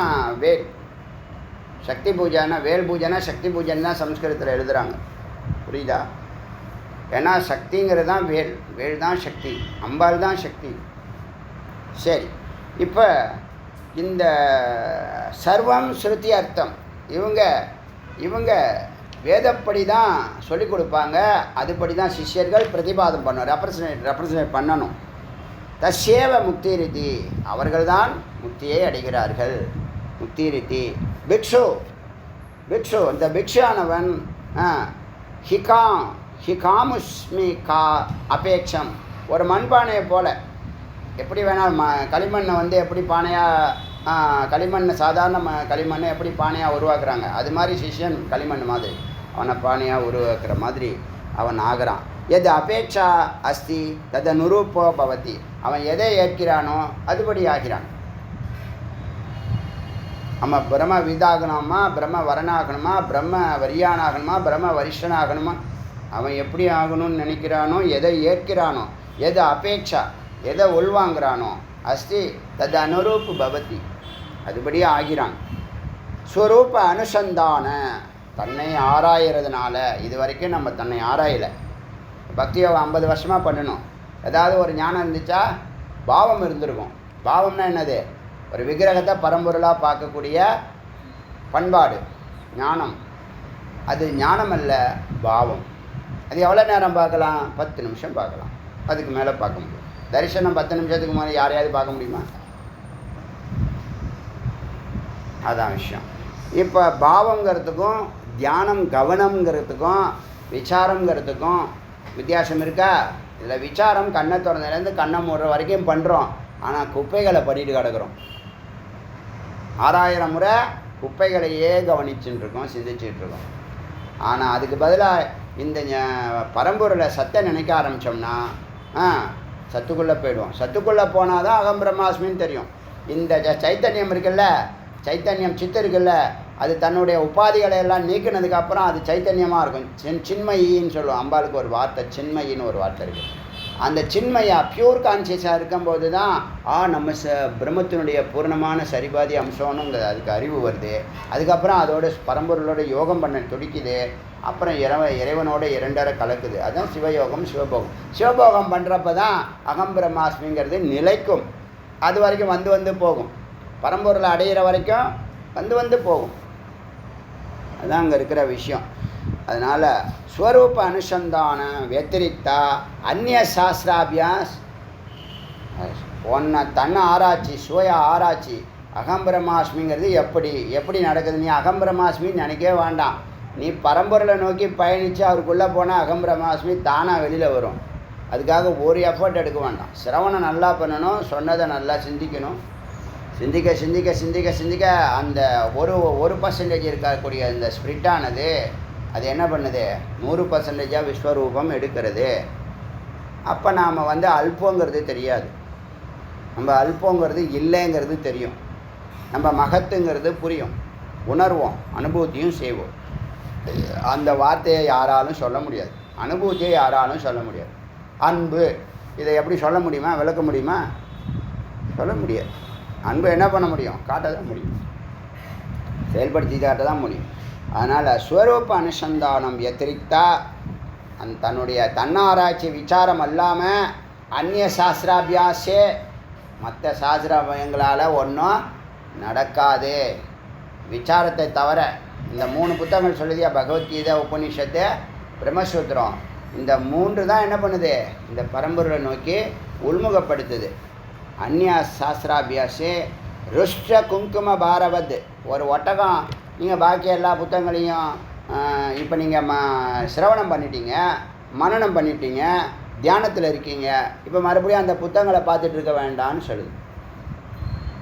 வேல். சக்தி பூஜைனா வேல் பூஜைனா சக்தி பூஜைன்னு தான் சம்ஸ்கிருதத்தில் எழுதுகிறாங்க. புரியுதா? ஏன்னா சக்திங்கிறது தான் வேல் தான் சக்தி, அம்பாள் தான் சக்தி. சரி, இப்போ இந்த சர்வம் ஸ்ருதி அர்த்தம் இவங்க வேதப்படி தான் சொல்லிக் கொடுப்பாங்க. அதுபடி தான் சிஷ்யர்கள் பிரதிபாதம் பண்ணணும், ரெப்ரசன்ட் பண்ணணும். தஸ்யேவ முக்தி ரீதி, அவர்கள்தான் முக்தியை அடைகிறார்கள். முக்தி ரீதி பிக்ஷு. இந்த பிக்ஷானவன் ஹிகாமுஸ்மி கா அபேட்சம். ஒரு மண்பானையை போல் எப்படி வேணால் களிமண்ணை எப்படி பானையாக களிமண்ணை சாதாரண களிமண்ணை எப்படி பானையாக உருவாக்குறாங்க, அது மாதிரி சிஷ்யன் களிமண் மாதிரி அவனை பானையாக உருவாக்குற மாதிரி அவன் ஆகிறான். எது அபேட்சா அஸ்தி தத நுரூபோ பவதி. அவன் எதை ஏற்கிறானோ அதுபடி ஆகிறான். நம்ம பிரம்ம விதாகணுமா, பிரம்ம வரனாகணுமா, பிரம்ம வரியானாகணுமா, பிரம்ம வரிஷ்டனாகணுமா, அவன் எப்படி ஆகணும்னு நினைக்கிறானோ, எதை ஏற்கிறானோ, எது அபேட்சா எதை உள்வாங்கிறானோ அஸ்தி தது அனுரூப்பு பவதி, அதுபடியே ஆகிறான். ஸ்வரூப அனுசந்தான, தன்னை ஆராயிறதுனால. இது வரைக்கும் நம்ம தன்னை ஆராயலை. பக்தி யோகம் 50 வருஷமாக பண்ணணும். ஏதாவது ஒரு ஞானம் இருந்துச்சா? பாவம் இருந்திருக்கும். பாவம்னா என்னது? ஒரு விக்கிரகத்தை பரம்பொருளாக பார்க்கக்கூடிய பண்பாடு, ஞானம். அது ஞானம் அல்ல, பாவம். அது எவ்வளோ நேரம் பார்க்கலாம்? 10 நிமிஷம் பார்க்கலாம், அதுக்கு மேலே பார்க்க முடியும். தரிசனம் 10 நிமிஷத்துக்கு மேலே யாரையாவது பார்க்க முடியுமா? அதான் விஷயம். இப்போ பாவங்கிறதுக்கும் தியானம் கவனம்ங்கிறதுக்கும் விசாரங்கிறதுக்கும் வித்தியாசம் இருக்கா? இதில் விசாரம் கண்ணை திறந்ததுலேருந்து கண்ணை மூடுற வரைக்கும் பண்ணுறோம், ஆனால் குப்பைகளை பண்ணிட்டு கிடக்கிறோம். 6000 முறை குப்பைகளையே கவனிச்சுட்டு இருக்கோம், சிந்திச்சுட்டு இருக்கோம். ஆனால் அதுக்கு பதிலாக இந்த பரம்பொருளை சத்தை நினைக்க ஆரம்பித்தோம்னா சத்துக்குள்ளே போயிடுவோம். சத்துக்குள்ளே போனால் தான் அகம் பிரம்மாஸ்மின்னு தெரியும். இந்த சைத்தன்யம் இருக்குல்ல, சைத்தன்யம் சித்து இருக்குல்ல, அது தன்னுடைய உபாதிகளை எல்லாம் நீக்கினதுக்கப்புறம் அது சைத்தன்யமாக இருக்கும். சின்மயின்னு சொல்லுவோம். அம்பாளுக்கு ஒரு வார்த்தை சின்மயின்னு ஒரு வார்த்தை இருக்குது. அந்த சின்மயா பியூர் கான்சியஸாக இருக்கும்போது தான் நம்ம பிரம்மத்தினுடைய பூர்ணமான சரிபாதி அம்சம்னுங்க அதுக்கு அறிவு வருது. அதுக்கப்புறம் அதோட பரம்பொருளோட யோகம் பண்ண துடிக்குது. அப்புறம் இறைவனோட இரண்டரை கலக்குது. அதுதான் சிவயோகம், சிவபோகம். சிவபோகம் பண்ணுறப்ப தான் அகம் பிரம்மாஸ்மிங்கிறது நிலைக்கும். அது வரைக்கும் வந்து போகும். பரம்பொருளை அடையிற வரைக்கும் வந்து போகும். அதுதான் அங்கே இருக்கிற விஷயம். அதனால் ஸ்வரூப அனுசந்தான வத்திரிக்தா அந்நிய சாஸ்திராபியாஸ் உன்னை தன்னை ஆராய்ச்சி சுய ஆராய்ச்சி அகம்பிரமாஸ்மிங்கிறது எப்படி நடக்குது? நீ அகம்பிரமாஸ்மின்னு நினைக்கவே வேண்டாம். நீ பரம்பொருளை நோக்கி பயணித்து அவருக்குள்ளே போனால் அகம்பிரமாஸ்மி தானாக வெளியில் வரும். அதுக்காக ஒரு எஃபர்ட் எடுக்க வேண்டாம். சிரவணம் நல்லா பண்ணணும், சொன்னதை நல்லா சிந்திக்கணும். சிந்திக்க சிந்திக்க சிந்திக்க சிந்திக்க அந்த ஒரு பர்சன்டேஜ் இருக்கக்கூடிய இந்த ஸ்பிரிட்டானது அது என்ன பண்ணுது? 100% விஸ்வரூபம் எடுக்கிறது. அப்போ நாம் அல்பங்கிறது தெரியாது, நம்ம அல்பங்கிறது இல்லைங்கிறது தெரியும், நம்ம மகத்துங்கிறது புரியும், உணர்வோம், அனுபூதியும் செய்வோம். அந்த வார்த்தையை யாராலும் சொல்ல முடியாது, அனுபூதியை யாராலும் சொல்ல முடியாது. அன்பு இதை எப்படி சொல்ல முடியுமா? விளக்க முடியுமா? சொல்ல முடியாது. அன்பு என்ன பண்ண முடியும்? காட்ட தான் முடியும், செயல்படுத்தி காட்ட தான் முடியும். அதனால் ஸ்வரூப அனுசந்தானம் எத்திரிக்தா தன்னுடைய தன்னாராய்ச்சி விசாரம் அல்லாமல் அந்நிய சாஸ்திராபியாசே மற்ற சாஸ்திரங்களால் ஒன்றும் நடக்காது. விசாரத்தை தவிர இந்த 3 புத்தகங்கள் சொல்லுதியா, பகவத்கீதை, உபனிஷத்து, பிரம்மசூத்திரம், இந்த 3 தான் என்ன பண்ணுது? இந்த பரம்பொருளை நோக்கி உள்முகப்படுத்துது. அந்நிய சாஸ்திராபியாசே ருஷ்ட குங்கும பாரவத். ஒரு ஒட்டகம் நீங்கள் பாக்கி எல்லா புத்தகங்களையும் இப்போ நீங்கள் சிரவணம் பண்ணிட்டீங்க, மனனம் பண்ணிட்டீங்க, தியானத்தில் இருக்கீங்க, இப்போ மறுபடியும் அந்த புத்தகங்களை பார்த்துட்டு இருக்க வேண்டாம்னு சொல்லுது.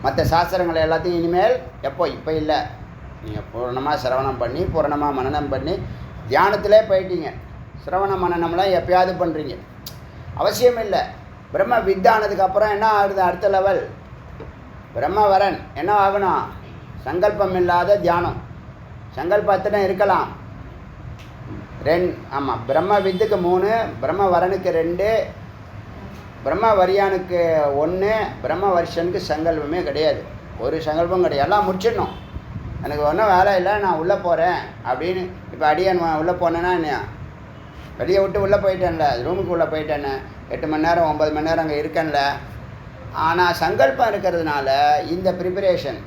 மற்ற சாஸ்திரங்களை எல்லாத்தையும் இனிமேல் இப்போ இல்லை, நீங்கள் பூர்ணமாக சிரவணம் பண்ணி பூர்ணமாக மனனம் பண்ணி தியானத்திலே போயிட்டீங்க. சிரவண மனனம்லாம் எப்பயாவது பண்ணுறீங்க, அவசியம் இல்லை. பிரம்ம வித்தானதுக்கப்புறம் என்ன ஆகுது? அடுத்த லெவல் பிரம்மவரன் என்ன ஆகணும்? சங்கல்பம் இல்லாத தியானம். சங்கல்பத்தின இருக்கலாம் 2. ஆமாம், பிரம்ம வித்துக்கு 3, பிரம்ம வரனுக்கு 2, பிரம்ம வரியானுக்கு 1, பிரம்ம வருஷனுக்கு சங்கல்பமே கிடையாது. ஒரு சங்கல்பம் கிடையாது. எல்லாம் முடிச்சிடணும். எனக்கு ஒன்றும் வேலை இல்லை, நான் உள்ளே போகிறேன் அப்படின்னு. இப்போ அடியன் உள்ளே போனேன்னா என்ன, வெளியே விட்டு உள்ளே போயிட்டேன்ல, ரூமுக்கு உள்ளே போயிட்டேன்னு 8 மணி நேரம் 9 மணி நேரம் அங்கே இருக்கேன்ல. ஆனால் சங்கல்பம் இருக்கிறதுனால இந்த ப்ரிப்பரேஷன்,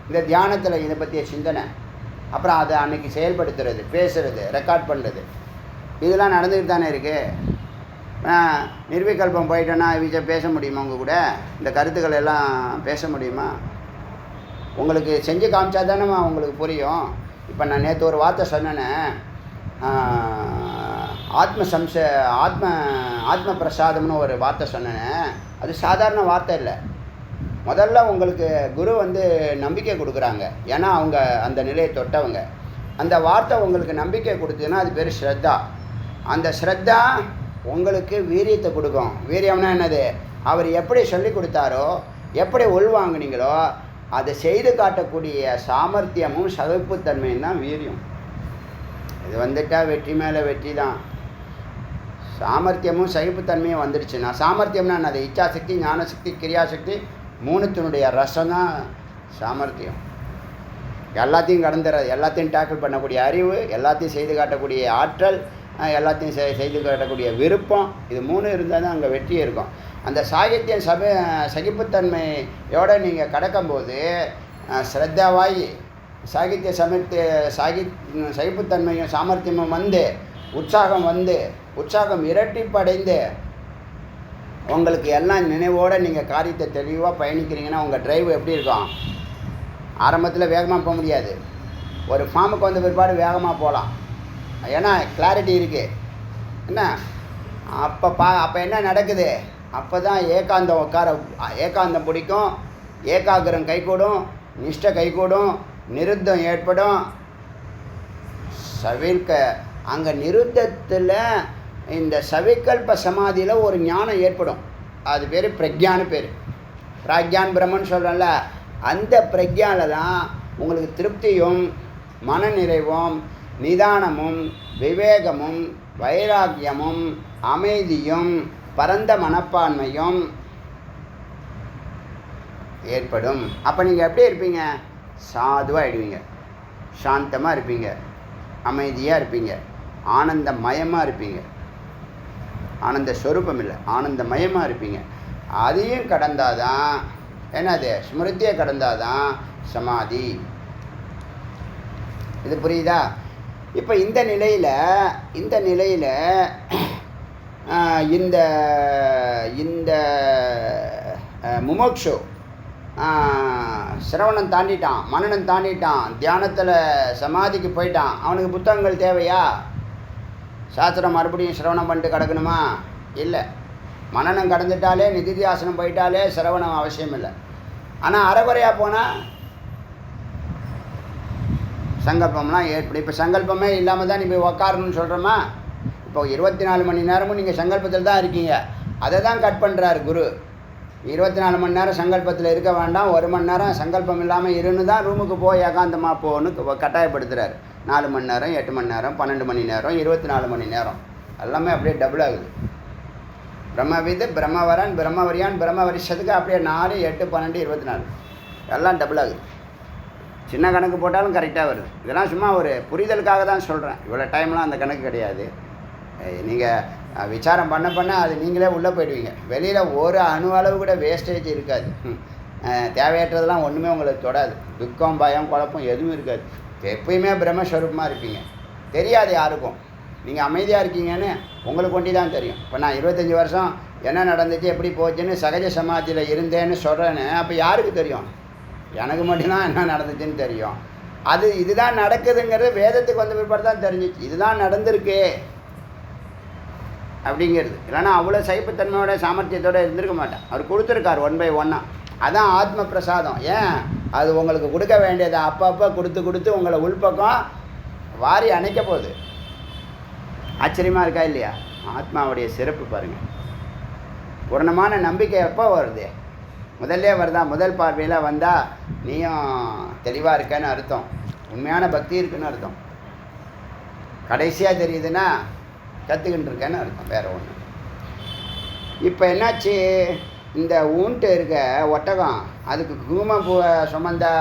இந்த தியானத்தில் இதை பற்றிய சிந்தனை, அப்புறம் அதை அன்றைக்கி செயல்படுத்துறது, பேசுகிறது, ரெக்கார்ட் பண்ணுறது, இதெல்லாம் நடந்துக்கிட்டு தானே இருக்குது. நிர்விகல்பம் போயிட்டேன்னா பேச முடியுமா? உங்கள் கூட இந்த கருத்துக்கள் எல்லாம் பேச முடியுமா? உங்களுக்கு செஞ்சு காமிச்சா தானேம்மா உங்களுக்கு புரியும். இப்போ நான் நேற்று ஒரு வார்த்தை சொன்னேன்னே, ஆத்ம பிரசாதம்னு ஒரு வார்த்தை சொன்னேன். அது சாதாரண வார்த்தை இல்லை. முதல்ல உங்களுக்கு குரு நம்பிக்கை கொடுக்குறாங்க, ஏன்னா அவங்க அந்த நிலையை தொட்டவங்க. அந்த வார்த்தை உங்களுக்கு நம்பிக்கை கொடுத்ததுன்னா அது பேர் ஸ்ரத்தா. அந்த ஸ்ரத்தா உங்களுக்கு வீரியத்தை கொடுக்கும். வீரியம்னா என்னது? அவர் எப்படி சொல்லி கொடுத்தாரோ, எப்படி உள்வாங்கினீங்களோ அதை செய்து காட்டக்கூடிய சாமர்த்தியமும் சகிப்புத்தன்மையும் தான் வீரியம். இது வந்துட்டால் வெற்றி மேலே வெற்றி தான். சாமர்த்தியமும் சகிப்புத்தன்மையும் வந்துடுச்சுன்னா, சாமர்த்தியம்னா என்னது? இச்சாசக்தி, ஞானசக்தி, கிரியாசக்தி, 3த்தினுடைய ரசம் தான் சாமர்த்தியம். எல்லாத்தையும் கடந்துறது, எல்லாத்தையும் டேக்கிள் பண்ணக்கூடிய அறிவு, எல்லாத்தையும் செய்து காட்டக்கூடிய ஆற்றல், எல்லாத்தையும் செய்து காட்டக்கூடிய விருப்பம், இது 3 இருந்தால் தான் அங்கே வெற்றி இருக்கும். அந்த சாகித்யம் சகிப்புத்தன்மையோடு நீங்கள் கடக்கும்போது ஸ்ரத்தாவாகி சாகித்ய சகிப்புத்தன்மையும் சாமர்த்தியமும் உற்சாகம் இரட்டிப்படைந்து உங்களுக்கு எல்லாம் நினைவோடு நீங்கள் காரியத்தை தெளிவாக பயணிக்கிறீங்கன்னா உங்கள் டிரைவ் எப்படி இருக்கும்? ஆரம்பத்தில் வேகமாக போக முடியாது. ஒரு ஃபார்முக்கு வந்த பிற்பாடு வேகமாக போகலாம், ஏன்னா கிளாரிட்டி இருக்குது. என்ன அப்போ என்ன நடக்குது? அப்போ தான் ஏகாந்தம் பிடிக்கும், ஏகாகிரம் கைகூடும், நிஷ்டை கைகூடும், நிருத்தம் ஏற்படும். அங்கே நிருத்தத்தில் இந்த சவிகல்ப சமாதியில் ஒரு ஞானம் ஏற்படும். அது பேர் பிரக்ஞான்னு பேர். பிராக்யான் பிரம்மன் சொல்கிறேன்ல, அந்த பிரக்ஞாவில் தான் உங்களுக்கு திருப்தியும் மனநிறைவும் நிதானமும் விவேகமும் வைராக்கியமும் அமைதியும் பரந்த மனப்பான்மையும் ஏற்படும். அப்போ நீங்கள் எப்படி இருப்பீங்க? சாதுவாக ஆகிடுவீங்க, சாந்தமாக இருப்பீங்க, அமைதியாக இருப்பீங்க, ஆனந்தமயமாக இருப்பீங்க. ஆனந்த ஸ்வரூபம் இல்லை, ஆனந்தமயமாக இருப்பீங்க. அதையும் கடந்தாதான் என்னது? ஸ்மிருதியை கடந்தாதான் சமாதி. இது புரியுதா? இப்போ இந்த நிலையில் இந்த முமோக்ஷு சிரவணம் தாண்டிட்டான், மனனம் தாண்டிட்டான், தியானத்தில் சமாதிக்கு போயிட்டான், அவனுக்கு புத்தகங்கள் தேவையா? சாஸ்திரம் மறுபடியும் சிரவணம் பண்ணிட்டு கிடக்கணுமா? இல்லை. மனனம் கடந்துட்டாலே நிதித்தியாசனம் போயிட்டாலே சிரவணம் அவசியம் இல்லை. ஆனால் அரைகுறையாக போனால் சங்கல்பம்லாம் ஏற்படும். இப்போ சங்கல்பமே இல்லாமல் தான் நீங்கள் உக்காரணும்னு சொல்கிறோமா? இப்போ 24 மணி நேரமும் நீங்கள் சங்கல்பத்தில் தான் இருக்கீங்க. அதை தான் கட் பண்ணுறாரு குரு. 24 மணி நேரம் சங்கல்பத்தில் இருக்க வேண்டாம், 1 மணி நேரம் சங்கல்பம் இல்லாமல் இருந்து தான் ரூமுக்கு போய் ஏகாந்தமாக போகணுன்னு கட்டாயப்படுத்துகிறாரு. 4 மணி நேரம், 8 மணி நேரம், 12 மணி நேரம், 24 மணி நேரம் எல்லாமே அப்படியே டபுள் ஆகுது. பிரம்மவிது, பிரம்மவரன், பிரம்மவரியான், பிரம்மவரிஷத்துக்கு அப்படியே 4, 8, 12, 24 எல்லாம் டபுள் ஆகுது. சின்ன கணக்கு போட்டாலும் கரெக்டாக வருது. இதெல்லாம் சும்மா ஒரு புரிதலுக்காக தான் சொல்கிறேன். இவ்வளோ டைம்லாம் அந்த கணக்கு கிடையாது. நீங்கள் விசாரம் பண்ண அது நீங்களே உள்ளே போயிடுவீங்க. வெளியில் ஒரு அணு அளவு கூட வேஸ்டேஜ் இருக்காது. தேவையற்றதெல்லாம் ஒன்றுமே உங்களுக்கு தொடாது. துக்கம், பயம், குழப்பம் எதுவும் இருக்காது. எப்பயுமே பிரம்மஸ்வரூபமாக இருப்பீங்க. தெரியாது யாருக்கும். நீங்கள் அமைதியாக இருக்கீங்கன்னு உங்களுக்கு ஒண்டி தான் தெரியும். இப்போ நான் 25 வருஷம் என்ன நடந்துச்சு, எப்படி போச்சுன்னு சகஜ சமாதியில் இருந்தேன்னு சொல்கிறேன்னு அப்போ யாருக்கு தெரியும்? எனக்கு மட்டும்தான் என்ன நடந்துச்சுன்னு தெரியும். இதுதான் நடக்குதுங்கிறது வேதத்துக்கு வந்த பிற்பாடு தான் தெரிஞ்சிச்சு. இதுதான் நடந்திருக்கு அப்படிங்கிறது. இல்லைன்னா அவ்வளோ சைப்புத்தன்மையோட சாமர்த்தியத்தோடு இருந்திருக்க மாட்டேன். அவர் கொடுத்துருக்கார் 1 by 1. அதான் ஆத்ம பிரசாதம். ஏன் அது உங்களுக்கு கொடுக்க வேண்டியதை அப்பப்போ கொடுத்து உங்களை உள்பக்கம் வாரி அணைக்க போகுது. ஆச்சரியமாக இருக்கா இல்லையா? ஆத்மாவுடைய சிறப்பு பாருங்கள். பூர்ணமான நம்பிக்கை எப்போ வருது? முதல்ல வருதா? முதல் பார்வையில் வந்தால் நீயும் தெளிவாக இருக்கன்னு அர்த்தம், உண்மையான பக்தி இருக்குன்னு அர்த்தம். கடைசியாக தெரியுதுன்னா கற்றுக்கிட்டு இருக்கேன்னு அர்த்தம், வேறு ஒன்று. இப்போ என்னாச்சு, இந்த ஊன்ட்டு இருக்க ஒட்டகம் அதுக்கு குங்குமப்பூவை சுமந்தா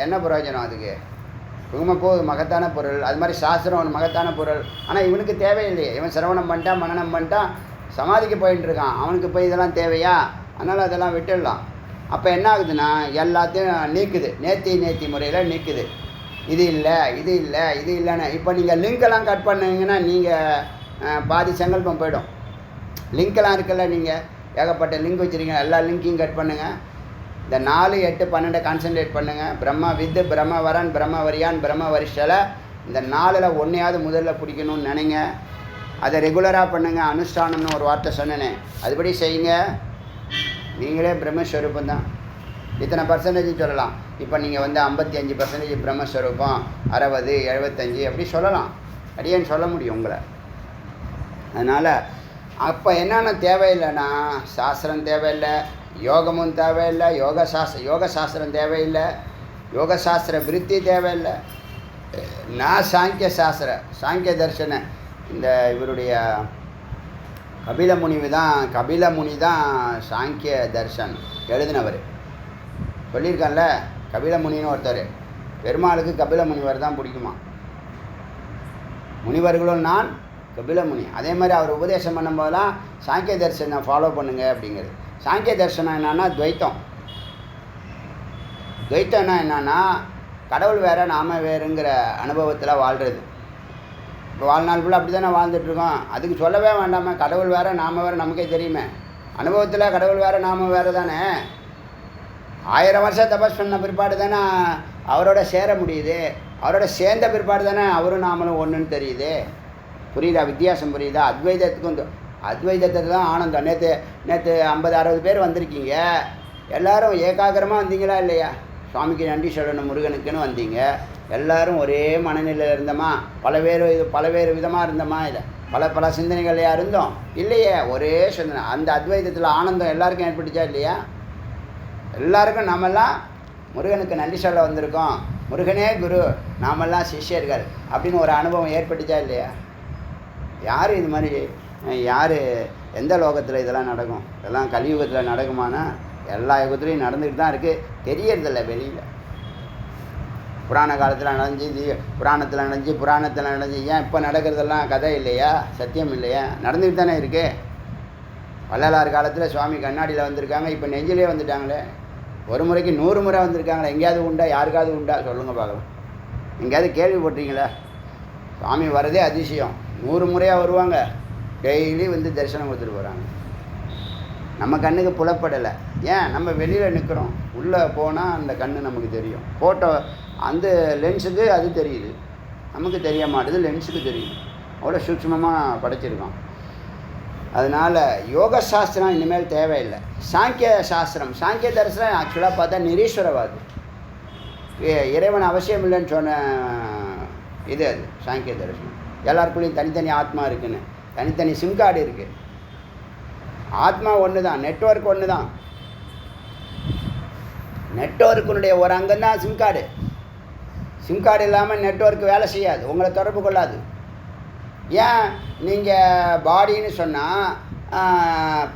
என்ன பிரயோஜனம்? அதுக்கு குங்குமப்பூ மகத்தான பொருள், அது மாதிரி சாஸ்திரம் ஒரு மகத்தான பொருள். ஆனால் இவனுக்கு தேவையில்லையே. இவன் சிரவணம் பண்ணிட்டான், மனனம் பண்ணிட்டான், சமாதிக்கு போயிட்டு இருக்கான். அவனுக்கு போய் இதெல்லாம் தேவையா? அதனால் அதெல்லாம் விட்டுடலாம். அப்போ என்ன ஆகுதுன்னா எல்லாத்தையும் நீக்குது, நேர்த்தி முறையில் நீக்குது. இது இல்லைன்னு. இப்போ நீங்கள் லிங்க்கெல்லாம் கட் பண்ணுங்கன்னா நீங்கள் பாதி சங்கல்பம் போயிடும். லிங்க்கெல்லாம் இருக்குல்ல, நீங்கள் ஏகப்பட்ட லிங்க் வச்சுருக்கீங்க, எல்லா லிங்க்கையும் கட் பண்ணுங்கள். இந்த 4, 8, 12 கான்சன்ட்ரேட் பண்ணுங்கள். பிரம்ம வித்து, பிரம்மவரன், பிரம்மவரியான், பிரம்மவரிஷல இந்த 4ல் ஒன்றையாவது முதல்ல பிடிக்கணும்னு நினைங்க. அதை ரெகுலராக பண்ணுங்கள். அனுஷ்டானம்னு ஒரு வார்த்தை சொன்னேனே, அதுபடி செய்யுங்க. நீங்களே பிரம்மஸ்வரூபம் தான். இத்தனை பர்சன்டேஜ் சொல்லலாம். இப்போ நீங்கள் 55% பிரம்மஸ்வரூபம், 60, 75 அப்படி சொல்லலாம். அடியேன்னு சொல்ல முடியும் உங்களை. அதனால் அப்போ என்னென்ன தேவையில்லைன்னா சாஸ்திரம் தேவையில்லை, யோகமும் தேவையில்லை, யோக சாஸ்திரம் தேவையில்லை, யோக சாஸ்திர விருத்தி தேவையில்லை. நான் சாங்கிய தர்சன இந்த இவருடைய கபில முனி தான் சாங்கிய தர்சன் எழுதினவர். சொல்லியிருக்கான்ல, கபில முனின்னு ஒருத்தர். பெருமாளுக்கு கபில முனிவர் தான் பிடிக்குமா. முனிவர்களும் நான் கபில முனி. அதே மாதிரி அவர் உபதேசம் பண்ணும்போதெல்லாம் சாங்கிய தர்சனை ஃபாலோ பண்ணுங்க அப்படிங்கிறது. சாங்கிய தர்சனம் என்னன்னா துவைத்தம். துவைத்தம்னா என்னன்னா கடவுள் வேறு நாம வேறுங்கிற அனுபவத்தில் வாழ்கிறது. இப்போ வாழ்நாள் ஃபுல்லாக அப்படி தானே வாழ்ந்துட்டுருக்கோம். அதுக்கு சொல்லவே வேண்டாமே, கடவுள் வேறு நாம வேறு நமக்கே தெரியுமே. அனுபவத்தில் கடவுள் வேறு நாம வேறு தானே. 1000 வருஷம் தபஸ் பண்ண பிற்பாடு தானே அவரோட சேர முடியுது. அவரோட சேர்ந்த பிற்பாடு தானே அவரும் நாமளும் ஒன்றுன்னு தெரியுது. புரியுதா? வித்தியாசம் புரியுதா? அத்வைதத்துக்கு தான் ஆனந்தம். நேற்று 50-60 பேர் வந்திருக்கீங்க. எல்லோரும் ஏகாகிரமாக வந்தீங்களா இல்லையா? சுவாமிக்கு நன்றி சொல்லணும், முருகனுக்குன்னு வந்தீங்க. எல்லோரும் ஒரே மனநிலையில் இருந்தோமா? பலவேறு விதமாக இருந்தோமா? இல்லை பல சிந்தனைகளையா இருந்தோம்? இல்லையே, ஒரே சிந்தனை. அந்த அத்வைதத்தில் ஆனந்தம் எல்லாருக்கும் ஏற்பட்டுச்சா இல்லையா? எல்லாருக்கும் நாமெல்லாம் முருகனுக்கு நன்றி சொல்ல வந்திருக்கோம். முருகனே குரு, நாமெல்லாம் சிஷ்யர்கள் அப்படின்னு ஒரு அனுபவம் ஏற்பட்டுச்சா இல்லையா? யார் இது மாதிரி எந்த லோகத்தில் இதெல்லாம் நடக்கும்? இதெல்லாம் கலியுகத்தில் நடக்குமானா எல்லா யுகத்துலேயும் நடந்துக்கிட்டு தான் இருக்குது. தெரியறதில்ல வெளியில். புராண காலத்தில் நடந்துச்சு, புராணத்தில் நடந்துச்சு. ஏன் இப்போ நடக்கிறதெல்லாம் கதை இல்லையா? சத்தியம் இல்லையா? நடந்துக்கிட்டு தானே இருக்குது. வள்ளலார் காலத்தில் சுவாமி கண்ணாடியில் வந்திருக்காங்க, இப்போ நெஞ்சிலே வந்துட்டாங்களே. ஒரு முறைக்கு 100 முறை வந்திருக்காங்களே. எங்கேயாவது உண்டா? யாருக்காவது உண்டா? சொல்லுங்கள் பார்க்கலாம். எங்கேயாவது கேள்விப்பட்டீங்களா? சுவாமி வரதே அதிசயம். 100 முறையாக வருவாங்க, டெய்லி வந்து தரிசனம் கொடுத்துட்டு போகிறாங்க. நம்ம கண்ணுக்கு புலப்படலை. ஏன்? நம்ம வெளியில் நிற்கிறோம். உள்ளே போனால் அந்த கண்ணு நமக்கு தெரியும். ஃபோட்டோ அந்த லென்ஸுக்கு அது தெரியுது, நமக்கு தெரிய மாட்டேது, லென்ஸுக்கு தெரியுது. அவ்வளோ சூட்சமமாக படைச்சிருக்கோம். அதனால் யோக சாஸ்திரம் இனிமேல் தேவையில்லை. சாங்கிய சாஸ்திரம், சாங்கிய தரிசனம் ஆக்சுவலாக பார்த்தா நிரீஸ்வரவாது, இறைவன் அவசியம் இல்லைன்னு சொன்ன இது. அது சாங்கிய தரிசனம். எல்லாருக்குள்ளேயும் தனித்தனி ஆத்மா இருக்குன்னு, தனித்தனி சிம் கார்டு இருக்குது. ஆத்மா ஒன்று தான், நெட்வொர்க் ஒன்று தான். நெட்வொர்க்குனுடைய ஒரு அங்கம் தான் சிம் கார்டு. சிம் கார்டு இல்லாமல் நெட்வொர்க் வேலை செய்யாது, உங்களை தொடர்பு கொள்ளாது. ஏன்? நீங்கள் பாடின்னு சொன்னால்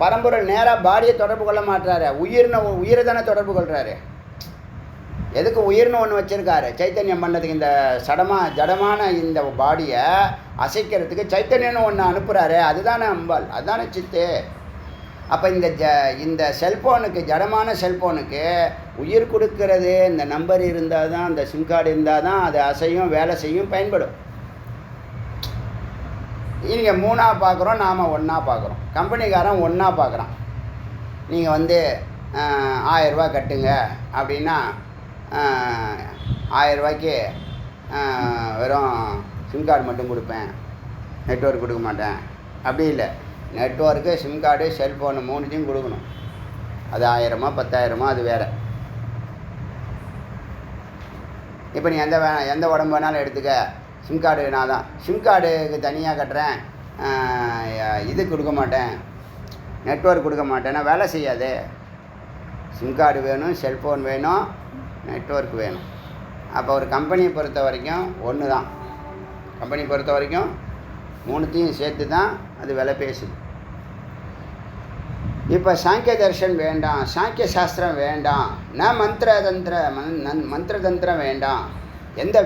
பரம்பொருள் நேராக பாடியை தொடர்பு கொள்ள மாட்டுறாரு, உயிரை தானே தொடர்பு கொள்கிறாரு. எதுக்கு உயிர்னு ஒன்று வச்சுருக்காரு? சைத்தன்யம் பண்ணதுக்கு. இந்த ஜடமான இந்த பாடியை அசைக்கிறதுக்கு சைத்தன்யம்னு ஒன்று அனுப்புகிறாரு. அதுதானே அம்பாள், அதுதானே சித்து. அப்போ இந்த செல்ஃபோனுக்கு, ஜடமான செல்ஃபோனுக்கு உயிர் கொடுக்கறது இந்த நம்பர் இருந்தால் தான், அந்த சிம் கார்டு இருந்தால் தான் அது அசையும், வேலை செய்யும், பயன்படும். நீங்கள் 3ஆக பார்க்குறோம், நாம் 1ஆ பார்க்குறோம். கம்பெனிக்காரன் 1ஆ பார்க்குறான். நீங்கள் 1000 ரூபா கட்டுங்க அப்படின்னா 1000 ரூபாய்க்கு வெறும் சிம் கார்டு மட்டும் கொடுப்பேன், நெட்வொர்க் கொடுக்க மாட்டேன். அப்படி இல்லை, நெட்வொர்க்கு, சிம் கார்டு, செல்ஃபோனு 3த்தையும் கொடுக்கணும். அது 1000 10,000 அது வேறு. இப்போ நீ எந்த உடம்பு வேணாலும் எடுத்துக்க, சிம் கார்டு நான் தான் சிம் கார்டுக்கு தனியாக கட்டுறேன், இது கொடுக்க மாட்டேன், நெட்வொர்க் கொடுக்க மாட்டேன்னா வேலை செய்யாது. சிம் கார்டு வேணும், செல்ஃபோன் வேணும், நெட்வொர்க் வேணும். அப்போ ஒரு கம்பெனியை பொறுத்த வரைக்கும் ஒன்று தான். கம்பெனி பொறுத்த வரைக்கும் 3த்தையும் சேர்த்து தான் அது விலை பேசுது. இப்போ சாங்கிய தர்ஷன் வேண்டாம், சாங்கிய சாஸ்திரம் வேண்டாம், மந்திர தந்திரம் வேண்டாம், எந்த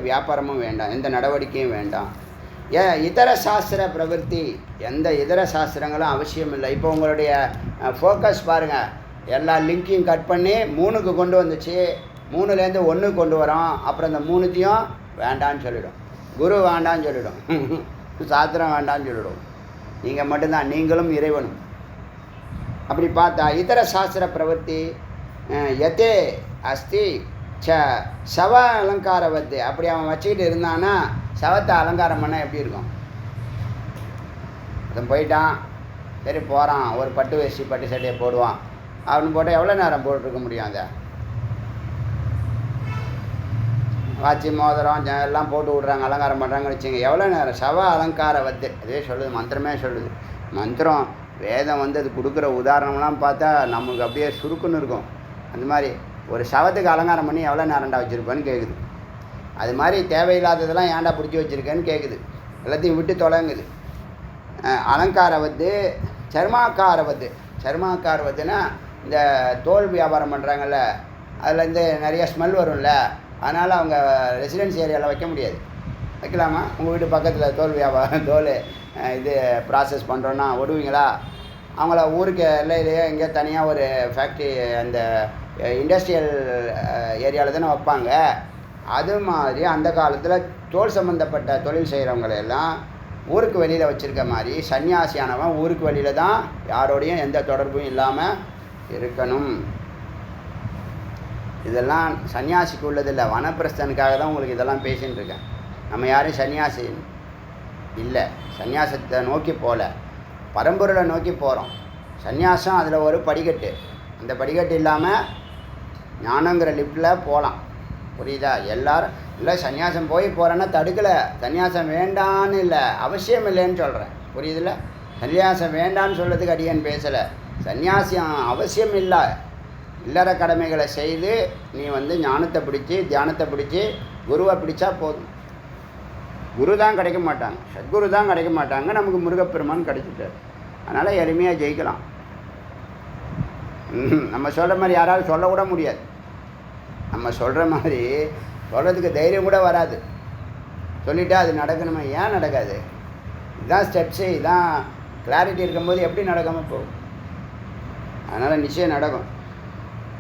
வியாபாரமும் வேண்டாம், எந்த நடவடிக்கையும் வேண்டாம். இதர சாஸ்திர பிரவருத்தி, எந்த இதர சாஸ்திரங்களும் அவசியம் இல்லை. இப்போ உங்களுடைய ஃபோக்கஸ் பாருங்கள், எல்லா லிங்கையும் கட் பண்ணி 3க்கு கொண்டு வந்துச்சு, 3லேருந்து 1க்கு கொண்டு வரோம். அப்புறம் இந்த 3த்தையும் வேண்டான்னு சொல்லிடும், குரு வேண்டான்னு சொல்லிடும், சாஸ்திரம் வேண்டான்னு சொல்லிடும். நீங்கள் மட்டும்தான், நீங்களும் இறைவனும். அப்படி பார்த்தா இதர சாஸ்திர பிரவருத்தி எத்தே அஸ்தி சவ அலங்காரவத்து. அப்படி அவன் வச்சுக்கிட்டு இருந்தான்னா சவத்தை அலங்காரம் பண்ணால் எப்படி இருக்கும்? அதன் போயிட்டான், சரி போகிறான், ஒரு பட்டு வேஷ்டி பட்டு சட்டையை போடுவான் அப்படின்னு போட்டால் எவ்வளோ நேரம் போட்டுருக்க முடியும்? அதை வாட்சி மோதிரம் எல்லாம் போட்டு விட்றாங்க, அலங்காரம் பண்ணுறாங்கன்னு வச்சுங்க, எவ்வளோ நேரம்? சவ அலங்காரவத்து. அதே சொல்லுது, மந்திரமே சொல்லுது. மந்திரம் வேதம் அது கொடுக்குற உதாரணம்லாம் பார்த்தா நமக்கு அப்படியே சுருக்குன்னு இருக்கும். அந்த மாதிரி ஒரு சவத்துக்கு அலங்காரம் பண்ணி எவ்வளோ நேரம்டா வச்சுருப்பேன்னு கேட்குது. அது மாதிரி தேவையில்லாததெல்லாம் ஏன்டா பிடிச்சி வச்சுருக்கேன்னு கேட்குது. எல்லாத்தையும் விட்டு தொலைங்குது. அலங்காரவத்து, சர்மாக்காரவத்து. சர்மாக்காரவத்துனா இந்த தோல் வியாபாரம் பண்ணுறாங்கல்ல, அதுலேருந்து நிறைய ஸ்மெல் வரும்ல, அதனால் அவங்க ரெசிடென்சி ஏரியாவில் வைக்க முடியாது. வைக்கலாமா? உங்கள் வீட்டு பக்கத்தில் தோல் வியாபாரம், தோல் இது ப்ராசஸ் பண்ணுறோன்னா விடுவீங்களா? அவங்கள ஊருக்கு எல்லையிலேயே எங்கேயோ தனியாக ஒரு ஃபேக்ட்ரி, அந்த இண்டஸ்ட்ரியல் ஏரியாவில் தானே வைப்பாங்க. அது மாதிரி அந்த காலத்தில் தோல் சம்மந்தப்பட்ட தொழில் செய்கிறவங்களெல்லாம் ஊருக்கு வெளியில் வச்சுருக்க மாதிரி சன்னியாசியானவன் ஊருக்கு வெளியில் தான் யாரோடையும் எந்த தொடர்பும் இல்லாமல் இருக்கணும். இதெல்லாம் சன்னியாசிக்கு உள்ளதில்லை, வனப்பிரஸ்தனுக்காக தான் உங்களுக்கு இதெல்லாம் பேசின்னு இருக்கேன். நம்ம யாரும் சன்னியாசி இல்லை, சன்னியாசத்தை நோக்கி போகல, பரம்பொருளை நோக்கி போகிறோம். சன்னியாசம் அதில் ஒரு படிக்கட்டு, அந்த படிக்கட்டு இல்லாமல் ஞானங்கிற லிஃப்டில் போகலாம். புரியுதா? எல்லோரும் இல்லை சன்னியாசம் போகிறேன்னா தடுக்கலை, சன்னியாசம் வேண்டான்னு இல்லை, அவசியம் இல்லைன்னு சொல்கிறேன். புரியுதுல்ல? சன்னியாசம் வேண்டான்னு சொல்கிறதுக்கு அடியேன் பேசலை. சன்னியாசம் அவசியம் இல்லை, இல்லற கடமைகளை செய்து நீ ஞானத்தை பிடிச்சி, தியானத்தை பிடிச்சி, குருவை பிடிச்சா போதும். குரு தான் கிடைக்க மாட்டாங்க, சத்குரு தான் கிடைக்க மாட்டாங்க. நமக்கு முருகப்பெருமான் கிடைச்சிட்டார். அதனால் எளிமையாக ஜெயிக்கலாம். நம்ம சொல்கிற மாதிரி யாராலும் சொல்லக்கூட முடியாது. நம்ம சொல்கிற மாதிரி சொல்கிறதுக்கு தைரியம் கூட வராது. சொல்லிவிட்டா அது நடக்கணுமா? ஏன் நடக்காது? இதுதான் ஸ்டெப்ஸு, இதுதான் கிளாரிட்டி இருக்கும்போது எப்படி நடக்காமல் போகும்? அதனால் நிச்சயம் நடக்கும்.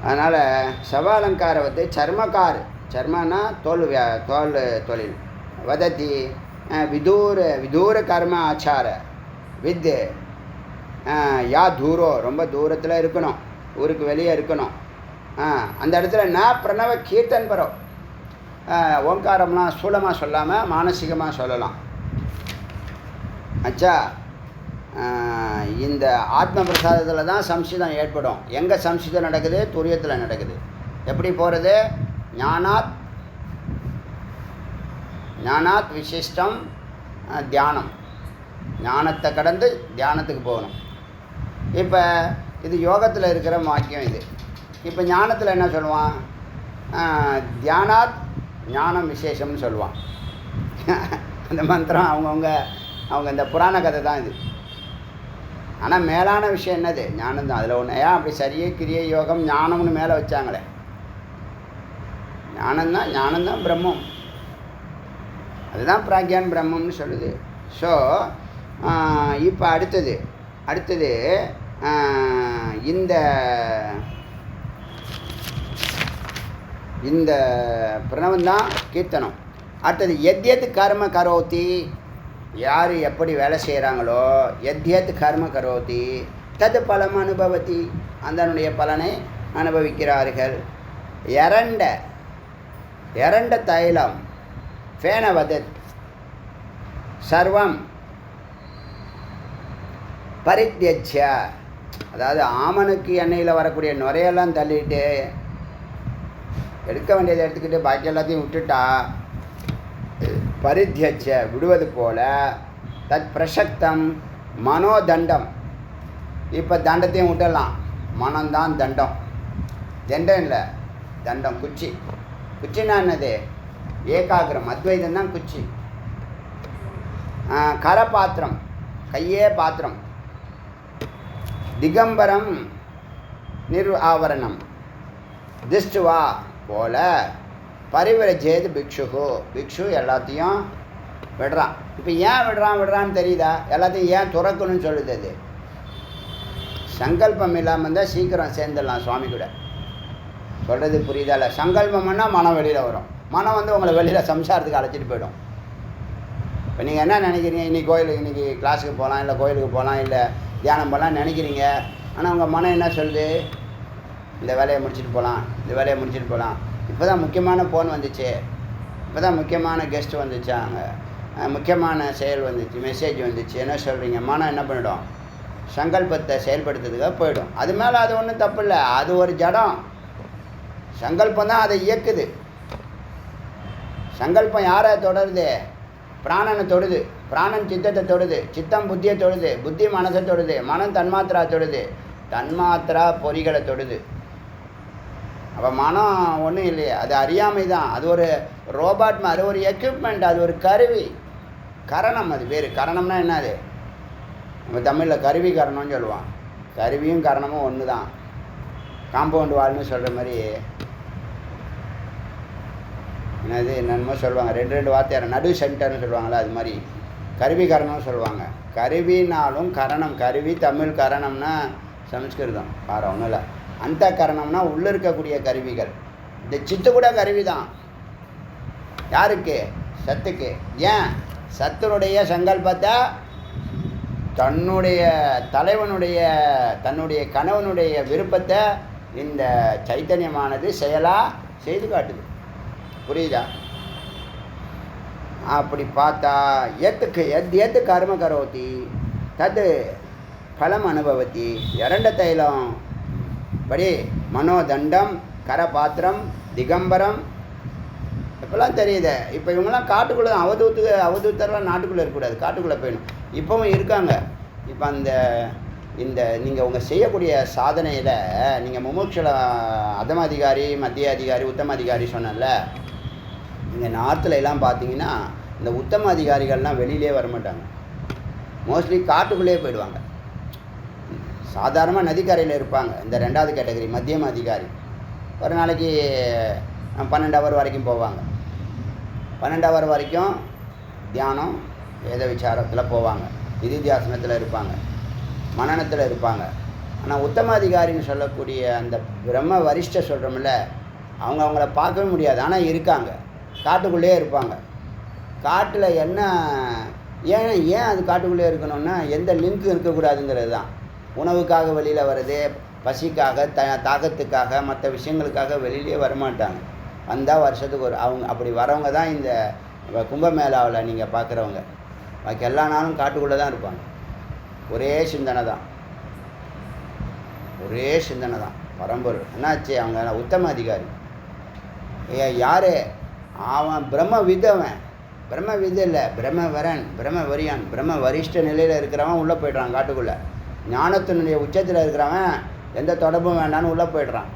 அதனால் சவாலங்கார சர்மக்கார், சர்மனா தோல் தொழில். வதத்தி விதூர கர்ம ஆச்சார வித் யா தூரம் ரொம்ப தூரத்தில் இருக்கணும், ஊருக்கு வெளியே இருக்கணும். அந்த இடத்துல நான் பிரணவ கீர்த்தன் பரம். ஓங்காரம்லாம் ஸ்தூலமாக சொல்லாமல் மானசீகமாக சொல்லலாம். ஆச்சா, இந்த ஆத்ம பிரசாதத்தில் தான் சம்சிதம் ஏற்படும். எங்கே சம்சிதம் நடக்குது? துரியத்தில் நடக்குது. எப்படி போகிறது? ஞானாத் விசிஷ்டம் தியானம். ஞானத்தை கடந்து தியானத்துக்கு போகணும். இப்போ இது யோகத்தில் இருக்கிற வாக்கியம் இது. இப்போ ஞானத்தில் என்ன சொல்லுவான்? தியானாத் ஞானம் விசேஷம்னு சொல்லுவான். அந்த மந்திரம் அவங்க இந்த புராண கதை தான் இது. ஆனால் மேலான விஷயம் என்னது? ஞானம் தான். அதில் ஒன்று ஏன் அப்படி சரியே கிரியை யோகம் ஞானம்னு மேலே வச்சாங்களே. ஞானம்தான் பிரம்மம். அதுதான் பிராக்யான் பிரம்மம்னு சொல்லுது. ஸோ இப்போ அடுத்தது இந்த பிரணவம் தான் கீர்த்தனம். அடுத்தது எத்யத் கர்ம கரோதி. யார் எப்படி வேலை செய்கிறாங்களோ எத்யத் கர்ம கரோதி தது பலம் அனுபவத்தி. அதனுடைய பலனை அனுபவிக்கிறார்கள். எரண்ட தைலம் ஃபேனவதத் சர்வம் பரித்யஜ்ய. அதாவது ஆமனுக்கு எண்ணெயில் வரக்கூடிய நுரையெல்லாம் தள்ளிட்டு எடுக்க வேண்டியதை எடுத்துக்கிட்டு பாக்கி எல்லாத்தையும் விட்டுட்டா பரித்யஜ்ய விடுவது போல தத் பிரசக்தம் மனோதண்டம். இப்போ தண்டத்தையும் விட்டுடலாம். மனம்தான் தண்டம். தண்டம் இல்லை, தண்டம் குச்சி. குச்சின்னா என்னது? ஏகாகிரம் அத்வைதம் தான் குச்சி. கரபாத்திரம் கையே பாத்திரம். திகம்பரம் ஆவரணம் திஷ்டுவா போல பரிவரஜேது பிக்ஷுகு. பிக்ஷு எல்லாத்தையும் விடுறான். இப்போ ஏன் விடுறான்னு தெரியுதா? எல்லாத்தையும் ஏன் துறக்கணும்னு சொல்லுது. அது சங்கல்பம் இல்லாமல் இருந்தால் சீக்கிரம் சேர்ந்துடலாம் சுவாமி கூட. சொல்கிறது புரியுதா? இல்லை, சங்கல்பம்னா மனம் வெளியில் வரும். மனம் உங்களை வெளியில் சம்சாரத்துக்கு அழைச்சிட்டு போயிடும். இப்போ நீங்கள் என்ன நினைக்கிறீங்க? இன்றைக்கி கிளாஸுக்கு போகலாம், இல்லை கோயிலுக்கு போகலாம், இல்லை தியானம் போகலாம் நினைக்கிறீங்க. ஆனால் உங்கள் மனம் என்ன சொல்லுது? இந்த வேலையை முடிச்சுட்டு போகலாம். இப்போ தான் முக்கியமான ஃபோன் வந்துச்சு, இப்போ தான் முக்கியமான கெஸ்ட்டு வந்துச்சாங்க, முக்கியமான செயல் வந்துச்சு, மெசேஜ் வந்துச்சு. என்ன சொல்கிறீங்க? மனம் என்ன பண்ணிடும்? சங்கல்பத்தை செயல்படுத்துறதுக்காக போயிடும். அது மேலே அது ஒன்றும் தப்பு இல்லை. அது ஒரு ஜடம். சங்கல்பம் தான் அதை இயக்குது. சங்கல்பம் யாரை தொடருது? பிராணனை தொடுது. பிராணன் சித்தத்தை தொடுது. சித்தம் புத்தியை தொடுது. புத்தி மனசை தொடுது. மனம் தன்மாத்திரா தொடுது. தன்மாத்திரா பொறிகளை தொடுது. அப்போ மனம் ஒன்றும் இல்லையே, அது அறியாமை தான். அது ஒரு ரோபாட் மாதிரி, ஒரு எக்யூப்மெண்ட், அது ஒரு கருவி, கரணம். அது வேறு. கரணம்னா என்ன? அது நம்ம தமிழில் கருவி கரணம்னு சொல்லுவான். கருவியும் கரணமும் ஒன்று தான். காம்பவுண்ட் வால்னு சொல்கிற மாதிரி என்னென்னமோ சொல்லுவாங்க. ரெண்டு வார்த்தையார் நடு சென்டர்னு சொல்லுவாங்களா, அது மாதிரி கருவி கரணம்னு சொல்லுவாங்க. கருவினாலும் கரணம். கருவி தமிழ், கரணம்னா சமஸ்கிருதம். வேறு ஒன்றும் இல்லை. அந்த கரணம்னா உள்ளே இருக்கக்கூடிய கருவிகள். இந்த சித்து கூட கருவி தான். யாருக்கு? சத்துக்கு. ஏன்? சத்துனுடைய சங்கல்பத்தை தன்னுடைய தலைவனுடைய தன்னுடைய கணவனுடைய விருப்பத்தை இந்த சைத்தன்யமானது செயலாக செய்து காட்டுது. புரியுதா? அப்படி பார்த்தா எத்து கர்ம கரோதி தது பலம் அனுபவத்தி. இரண்ட தைலம் படி மனோதண்டம் கரபாத்திரம் திகம்பரம் இப்போல்லாம் தெரியுது. இப்போ இவங்கெல்லாம் காட்டுக்குள்ளே தான். அவதூத்தரெலாம் நாட்டுக்குள்ளே இருக்கக்கூடாது, காட்டுக்குள்ளே போயிடணும். இப்போவும் இருக்காங்க. இப்போ இந்த நீங்கள் உங்கள் செய்யக்கூடிய சாதனையில் நீங்கள் முமுட்சுல அதம அதிகாரி, மத்திய அதிகாரி, உத்தம அதிகாரி சொன்னல. நீங்கள் நார்த்தில் எல்லாம் பார்த்தீங்கன்னா இந்த உத்தம அதிகாரிகள்லாம் வெளியிலே வரமாட்டாங்க. மோஸ்ட்லி காட்டுக்குள்ளேயே போயிடுவாங்க. சாதாரணமாக நதிக்கரையில் இருப்பாங்க. இந்த ரெண்டாவது கேட்டகரி மத்தியம அதிகாரி ஒரு நாளைக்கு 12 ஹவர் வரைக்கும் போவாங்க. 12 ஹவர் வரைக்கும் தியானம் வேத விசாரத்தில் போவாங்க. நிதித்தியாசனத்தில் இருப்பாங்க, மனனத்தில் இருப்பாங்க. ஆனால் உத்தம அதிகாரின்னு சொல்லக்கூடிய அந்த பிரம்ம வரிஷ்ட சொல்கிறோம்ல, அவங்கள பார்க்கவே முடியாது. ஆனால் இருக்காங்க, காட்டுக்குள்ளேயே இருப்பாங்க. காட்டில் என்ன ஏன் அது காட்டுக்குள்ளே இருக்கணும்னா எந்த லிங்க்கும் இருக்கக்கூடாதுங்கிறது தான். உணவுக்காக வெளியில் வர்றது, பசிக்காக, தாகத்துக்காக, மற்ற விஷயங்களுக்காக வெளியிலே வரமாட்டாங்க. வந்தால் வருஷத்துக்கு ஒரு அவங்க அப்படி வரவங்க தான் இந்த கும்பமேளாவில் நீங்கள் பார்க்குறவங்க. பாக்கி எல்லா நாளும் காட்டுக்குள்ளே தான் இருப்பாங்க. ஒரே சிந்தனை தான், ஒரே சிந்தனை தான். பரம்பொருள் என்னாச்சு, அவங்க உத்தம அதிகாரி. யார் அவன்? பிரம்ம விதவன். பிரம்ம வித இல்லை, பிரம்மவரன், பிரம்ம வரியான், பிரம்ம வரிஷ்ட நிலையில் இருக்கிறவன் உள்ளே போய்ட்றான் காட்டுக்குள்ளே. ஞானத்தினுடைய உச்சத்தில் இருக்கிறவன் எந்த தொடர்பும் வேண்டான்னு உள்ளே போய்ட்றான்.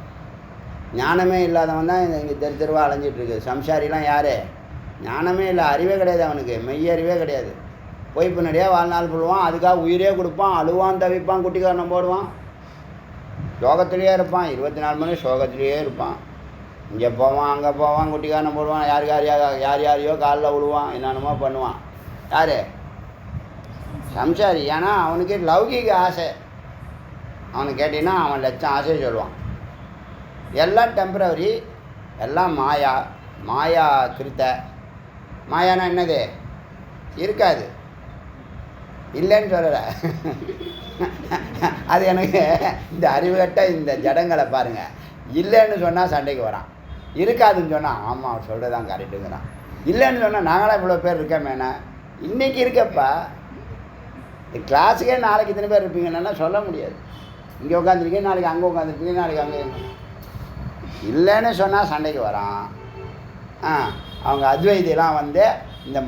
ஞானமே இல்லாதவன் தான் இங்கே தெருவா அலைஞ்சிட்ருக்கு. சம்சாரிலாம் யார்? ஞானமே இல்லை, அறிவே கிடையாது அவனுக்கு, மெய்யறிவே கிடையாது. போய் பின்னாடியே வாழ்நாள் புழுவான், அதுக்காக உயிரே கொடுப்பான், அழுவான், தவிப்பான், குட்டிக்காரணம் போடுவான், சோகத்திலேயே இருப்பான். 24 மணி சோகத்திலேயே இருப்பான். இங்கே போவான், அங்கே போவான், குட்டிக்காரணம் போடுவான், யார் யாரையோ காலில் விழுவான், என்னென்னமோ பண்ணுவான். யார்? சம்சாரி. ஏன்னா அவனுக்கு லௌகிக ஆசை. அவனுக்கு கேட்டிங்கன்னா அவன் லட்சம் ஆசையை சொல்லுவான். எல்லாம் டெம்பரவரி, எல்லாம் மாயா. மாயா கிருத்த. மாயானா என்னது? இருக்காது, இல்லைன்னு சொல்லலை. அது எனக்கு இந்த அறிவுகட்ட இந்த ஜடங்களை பாருங்கள். இல்லைன்னு சொன்னால் சண்டைக்கு வரான், இருக்காதுன்னு சொன்னால் ஆமாம் அவர் சொல்கிறதான் கரெக்டுங்கிறான். இல்லைன்னு சொன்னால் நாங்களாம் இவ்வளோ பேர் இருக்கமேண்ணா, இன்றைக்கி இருக்கப்பா. இந்த கிளாஸுக்கே நாளைக்கு இத்தனை பேர் இருப்பீங்கன்னா சொல்ல முடியாது. இங்கே உட்காந்துருக்கீங்க, நாளைக்கு அங்கே உட்காந்துருப்பீங்க, நாளைக்கு அங்கே. இல்லைன்னு சொன்னால் சண்டைக்கு வரான். அவங்க அத்வைதியெல்லாம் வந்து இந்த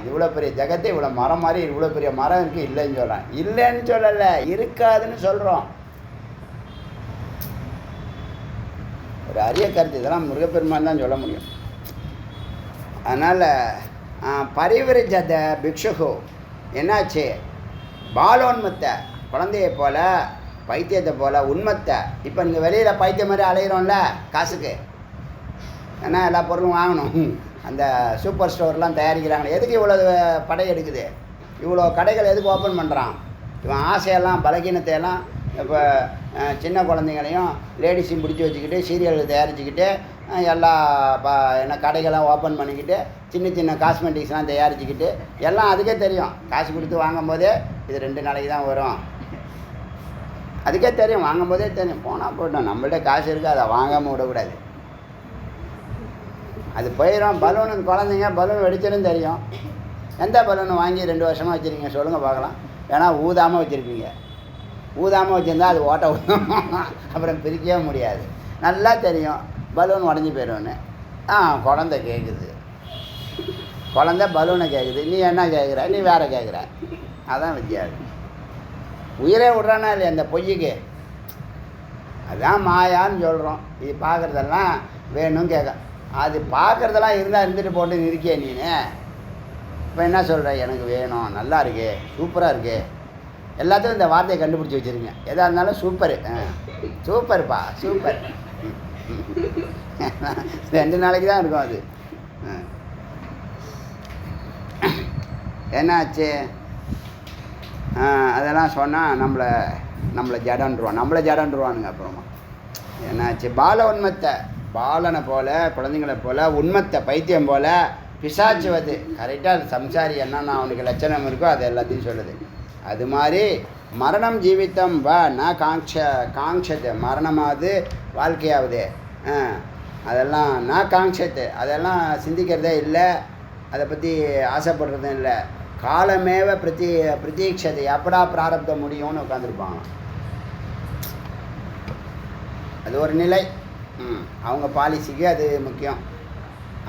இவ்வளோ பெரிய ஜெகத்தை இவ்வளோ மரம் மாதிரி இவ்வளோ பெரிய மரம் இருக்குது இல்லைன்னு சொல்கிறான். இல்லைன்னு சொல்லலை, இருக்காதுன்னு சொல்கிறோம். ஒரு அரிய கருத்து. இதெல்லாம் முருகப்பெருமான் தான் சொல்ல முடியும். அதனால் பரிவிரஜத பிக்ஷுகு என்னாச்சு? பாலோன்மத்தை, குழந்தையை போல், பைத்தியத்தை போல், உண்மத்தை. இப்போ நீங்கள் வெளியில் பைத்தியம் மாதிரி அலையிறோம்ல காசுக்கு, ஏன்னா எல்லா பொருளும் வாங்கணும். அந்த சூப்பர் ஸ்டோர்லாம் தயாரிக்கிறாங்க. எதுக்கு இவ்வளோ படை எடுக்குது? இவ்வளோ கடைகள் எதுக்கு ஓப்பன் பண்ணுறான்? இவன் ஆசையெல்லாம், பலகீனத்தையெல்லாம், இப்போ சின்ன குழந்தைங்களையும் லேடிஸையும் பிடிச்சி வச்சுக்கிட்டு சீரியல் தயாரிச்சுக்கிட்டு எல்லா என்ன கடைகள்லாம் ஓப்பன் பண்ணிக்கிட்டு சின்ன சின்ன காஸ்மெட்டிக்ஸ்லாம் தயாரிச்சுக்கிட்டு எல்லாம் அதுக்கே தெரியும். காசு கொடுத்து வாங்கும் போதே இது 2 நாளைக்கு தான் வரும், அதுக்கே தெரியும். வாங்கும் போதே தெரியும். போனால் போட்டோம், நம்மள்ட்ட காசு இருக்குது, அதை வாங்காமல் விடக்கூடாது. அது போயிடும். பலூனு குழந்தைங்க பலூன் வெடிச்சிடும் தெரியும். எந்த பலூன் வாங்கி 2 வருஷமாக வச்சுருக்கீங்க சொல்லுங்கள் பார்க்கலாம். ஏன்னா ஊதாமல் வச்சுருப்பீங்க. ஊதாமல் வச்சுருந்தா அது ஓட்ட ஊதும், அப்புறம் பிரிக்கவே முடியாது. நல்லா தெரியும் பலூன் உடஞ்சி போயிடும்னு. குழந்தை கேட்குது, குழந்தை பலூனை கேட்குது, நீ என்ன கேட்குற? நீ வேறு கேட்குற. அதான் வித்தியாசம். உயிரே விட்றானா இல்லையா அந்த பொய்யுக்கு? அதுதான் மாயான்னு சொல்கிறோம். இது பார்க்குறதெல்லாம் வேணும்னு கேட்க. அது பார்க்குறதெல்லாம் இருந்தால் இருந்துட்டு போட்டு இருக்கியே நீனு. இப்போ என்ன சொல்கிற? எனக்கு வேணும், நல்லா இருக்கு, சூப்பராக இருக்குது. எல்லாத்துக்கும் இந்த வார்த்தையை கண்டுபிடிச்சி வச்சுருங்க. எதாக இருந்தாலும் சூப்பரு, சூப்பர்ப்பா, சூப்பர். 2 நாளைக்கு தான் இருக்கும் அது. என்னாச்சு? அதெல்லாம் சொன்னால் நம்மளை ஜடன்றுவானுங்க. அப்புறமா என்னாச்சு? பால உண்மத்தை, பாலனை போல், குழந்தைங்களை போல், உண்மத்தை பைத்தியம் போல் பிசாச்சுவது. கரெக்டாக சம்சாரி என்னென்ன அவனுக்கு லட்சணம் இருக்கோ அது எல்லாத்தையும் சொல்லுது. அது மாதிரி மரணம் ஜீவித்தம் நான் காங்ஷத்து, மரணமாவது வாழ்க்கையாவது, அதெல்லாம் நான் காங்ஷத்து, அதெல்லாம் சிந்திக்கிறதே இல்லை, அதை பற்றி ஆசைப்படுறதும் இல்லை. காலமேவ பிரதீட்சதை, எப்படா பிராரப்தம் முடியும்னு உட்காந்துருப்பாங்க. அது ஒரு நிலை, அவங்க பாலிசிக்கு அது முக்கியம்.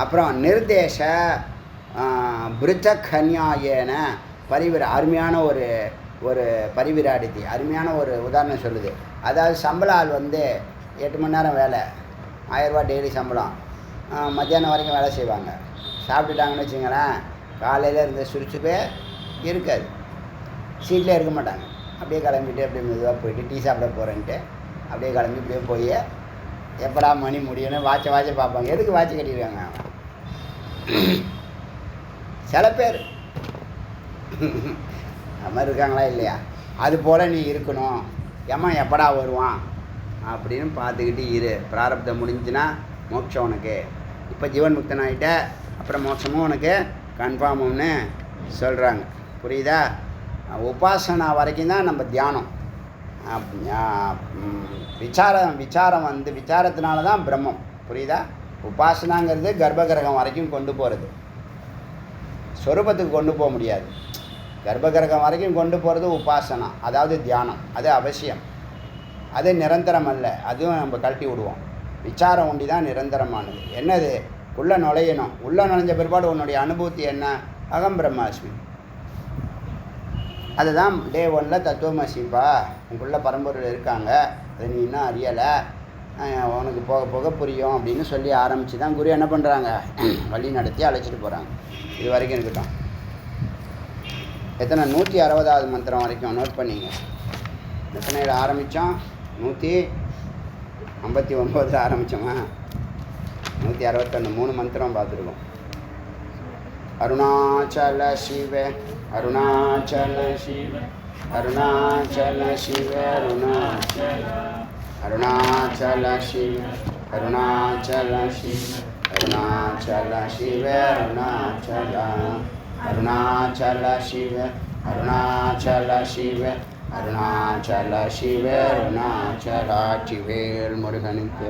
அப்புறம் நிர்தேச பிருத்தக் கன்யாயன பரிவிர, அருமையான ஒரு பரிவிராடித்தி, அருமையான ஒரு உதாரணம் சொல்லுது. அதாவது சம்பள ஆள் வந்து 8 மணி நேரம் வேலை, 1000 ரூபா டெய்லி சம்பளம், மத்தியானம் வரைக்கும் வேலை செய்வாங்க. சாப்பிட்டுட்டாங்கன்னு வச்சுங்களேன், காலையில் இருந்த சுறுசுப்பே இருக்காது, சீட்டில் இருக்க மாட்டாங்க. அப்படியே கிளம்பிட்டு அப்படியே மெதுவாக போயிட்டு டீ சாப்பிட போகிறேன்ட்டு அப்படியே கிளம்பி இப்படியே போய் எப்படா மணி முடியும்னு வாட்சை பார்ப்பாங்க. எதுக்கு வாட்சை கட்டியிருக்காங்க? சில பேர் அது மாதிரி இருக்காங்களா இல்லையா? அது போல் நீ இருக்கணும். ஏம்மா எப்படா வருவான் அப்படின்னு பார்த்துக்கிட்டு இரு. பிராரப்தம் முடிஞ்சுன்னா மோட்சம் உனக்கு. இப்போ ஜீவன் முக்தன் ஆகிட்ட அப்புறம் மோட்சமும் உனக்கு கன்ஃபார்ம்னு சொல்கிறாங்க. புரியுதா? உபாசனா வரைக்கும் தான் நம்ம தியானம். விசாரம் வந்து விசாரத்தினால தான் பிரம்மம். புரியுதா? உபாசனாங்கிறது கர்ப்பகிரகம் வரைக்கும் கொண்டு போகிறது, ஸ்வரூபத்துக்கு கொண்டு போக முடியாது. கர்ப்பகிரகம் வரைக்கும் கொண்டு போகிறது உபாசனா, அதாவது தியானம். அது அவசியம், அது நிரந்தரம் அல்ல, அதுவும் நம்ம கழட்டி விடுவோம். விசாரம் ஒண்டி தான் நிரந்தரமானது. என்னது? உள்ளே நுழையணும். உள்ளே நுழைஞ்ச பிற்பாடு உன்னுடைய அனுபூதி என்ன? அகம் பிரம்மாஸ்மி. அதுதான் டே 1ல் தத்துவமசிப்பா, உங்களுக்குள்ள பரம்பொருள் இருக்காங்க, அது நீ இன்னும் அறியலை, உனக்கு போக போக புரியும் அப்படின்னு சொல்லி ஆரம்பித்து தான் குரு என்ன பண்ணுறாங்க, வழி நடத்தி அழைச்சிட்டு போகிறாங்க. இது வரைக்கும் இருக்கட்டும். எத்தனை? 160வது மந்திரம் வரைக்கும் நோட் பண்ணிங்க. எத்தனையில் ஆரம்பித்தோம்? 159 ஆரம்பித்தோமா? 161 3 மந்திரம் பார்த்துருக்கோம். அருணாச்சல சிவ அருணாச்சல சிவ அருணாச்சல சிவ அருணாச்சல அருணாச்சல சிவ அருணாச்சல சிவ அருணாச்சல சிவ அருணாச்சல அருணாச்சல சிவ அருணாச்சல சிவ அருணாச்சல சிவ அருணாச்சல சிவேல் முருகனுக்கு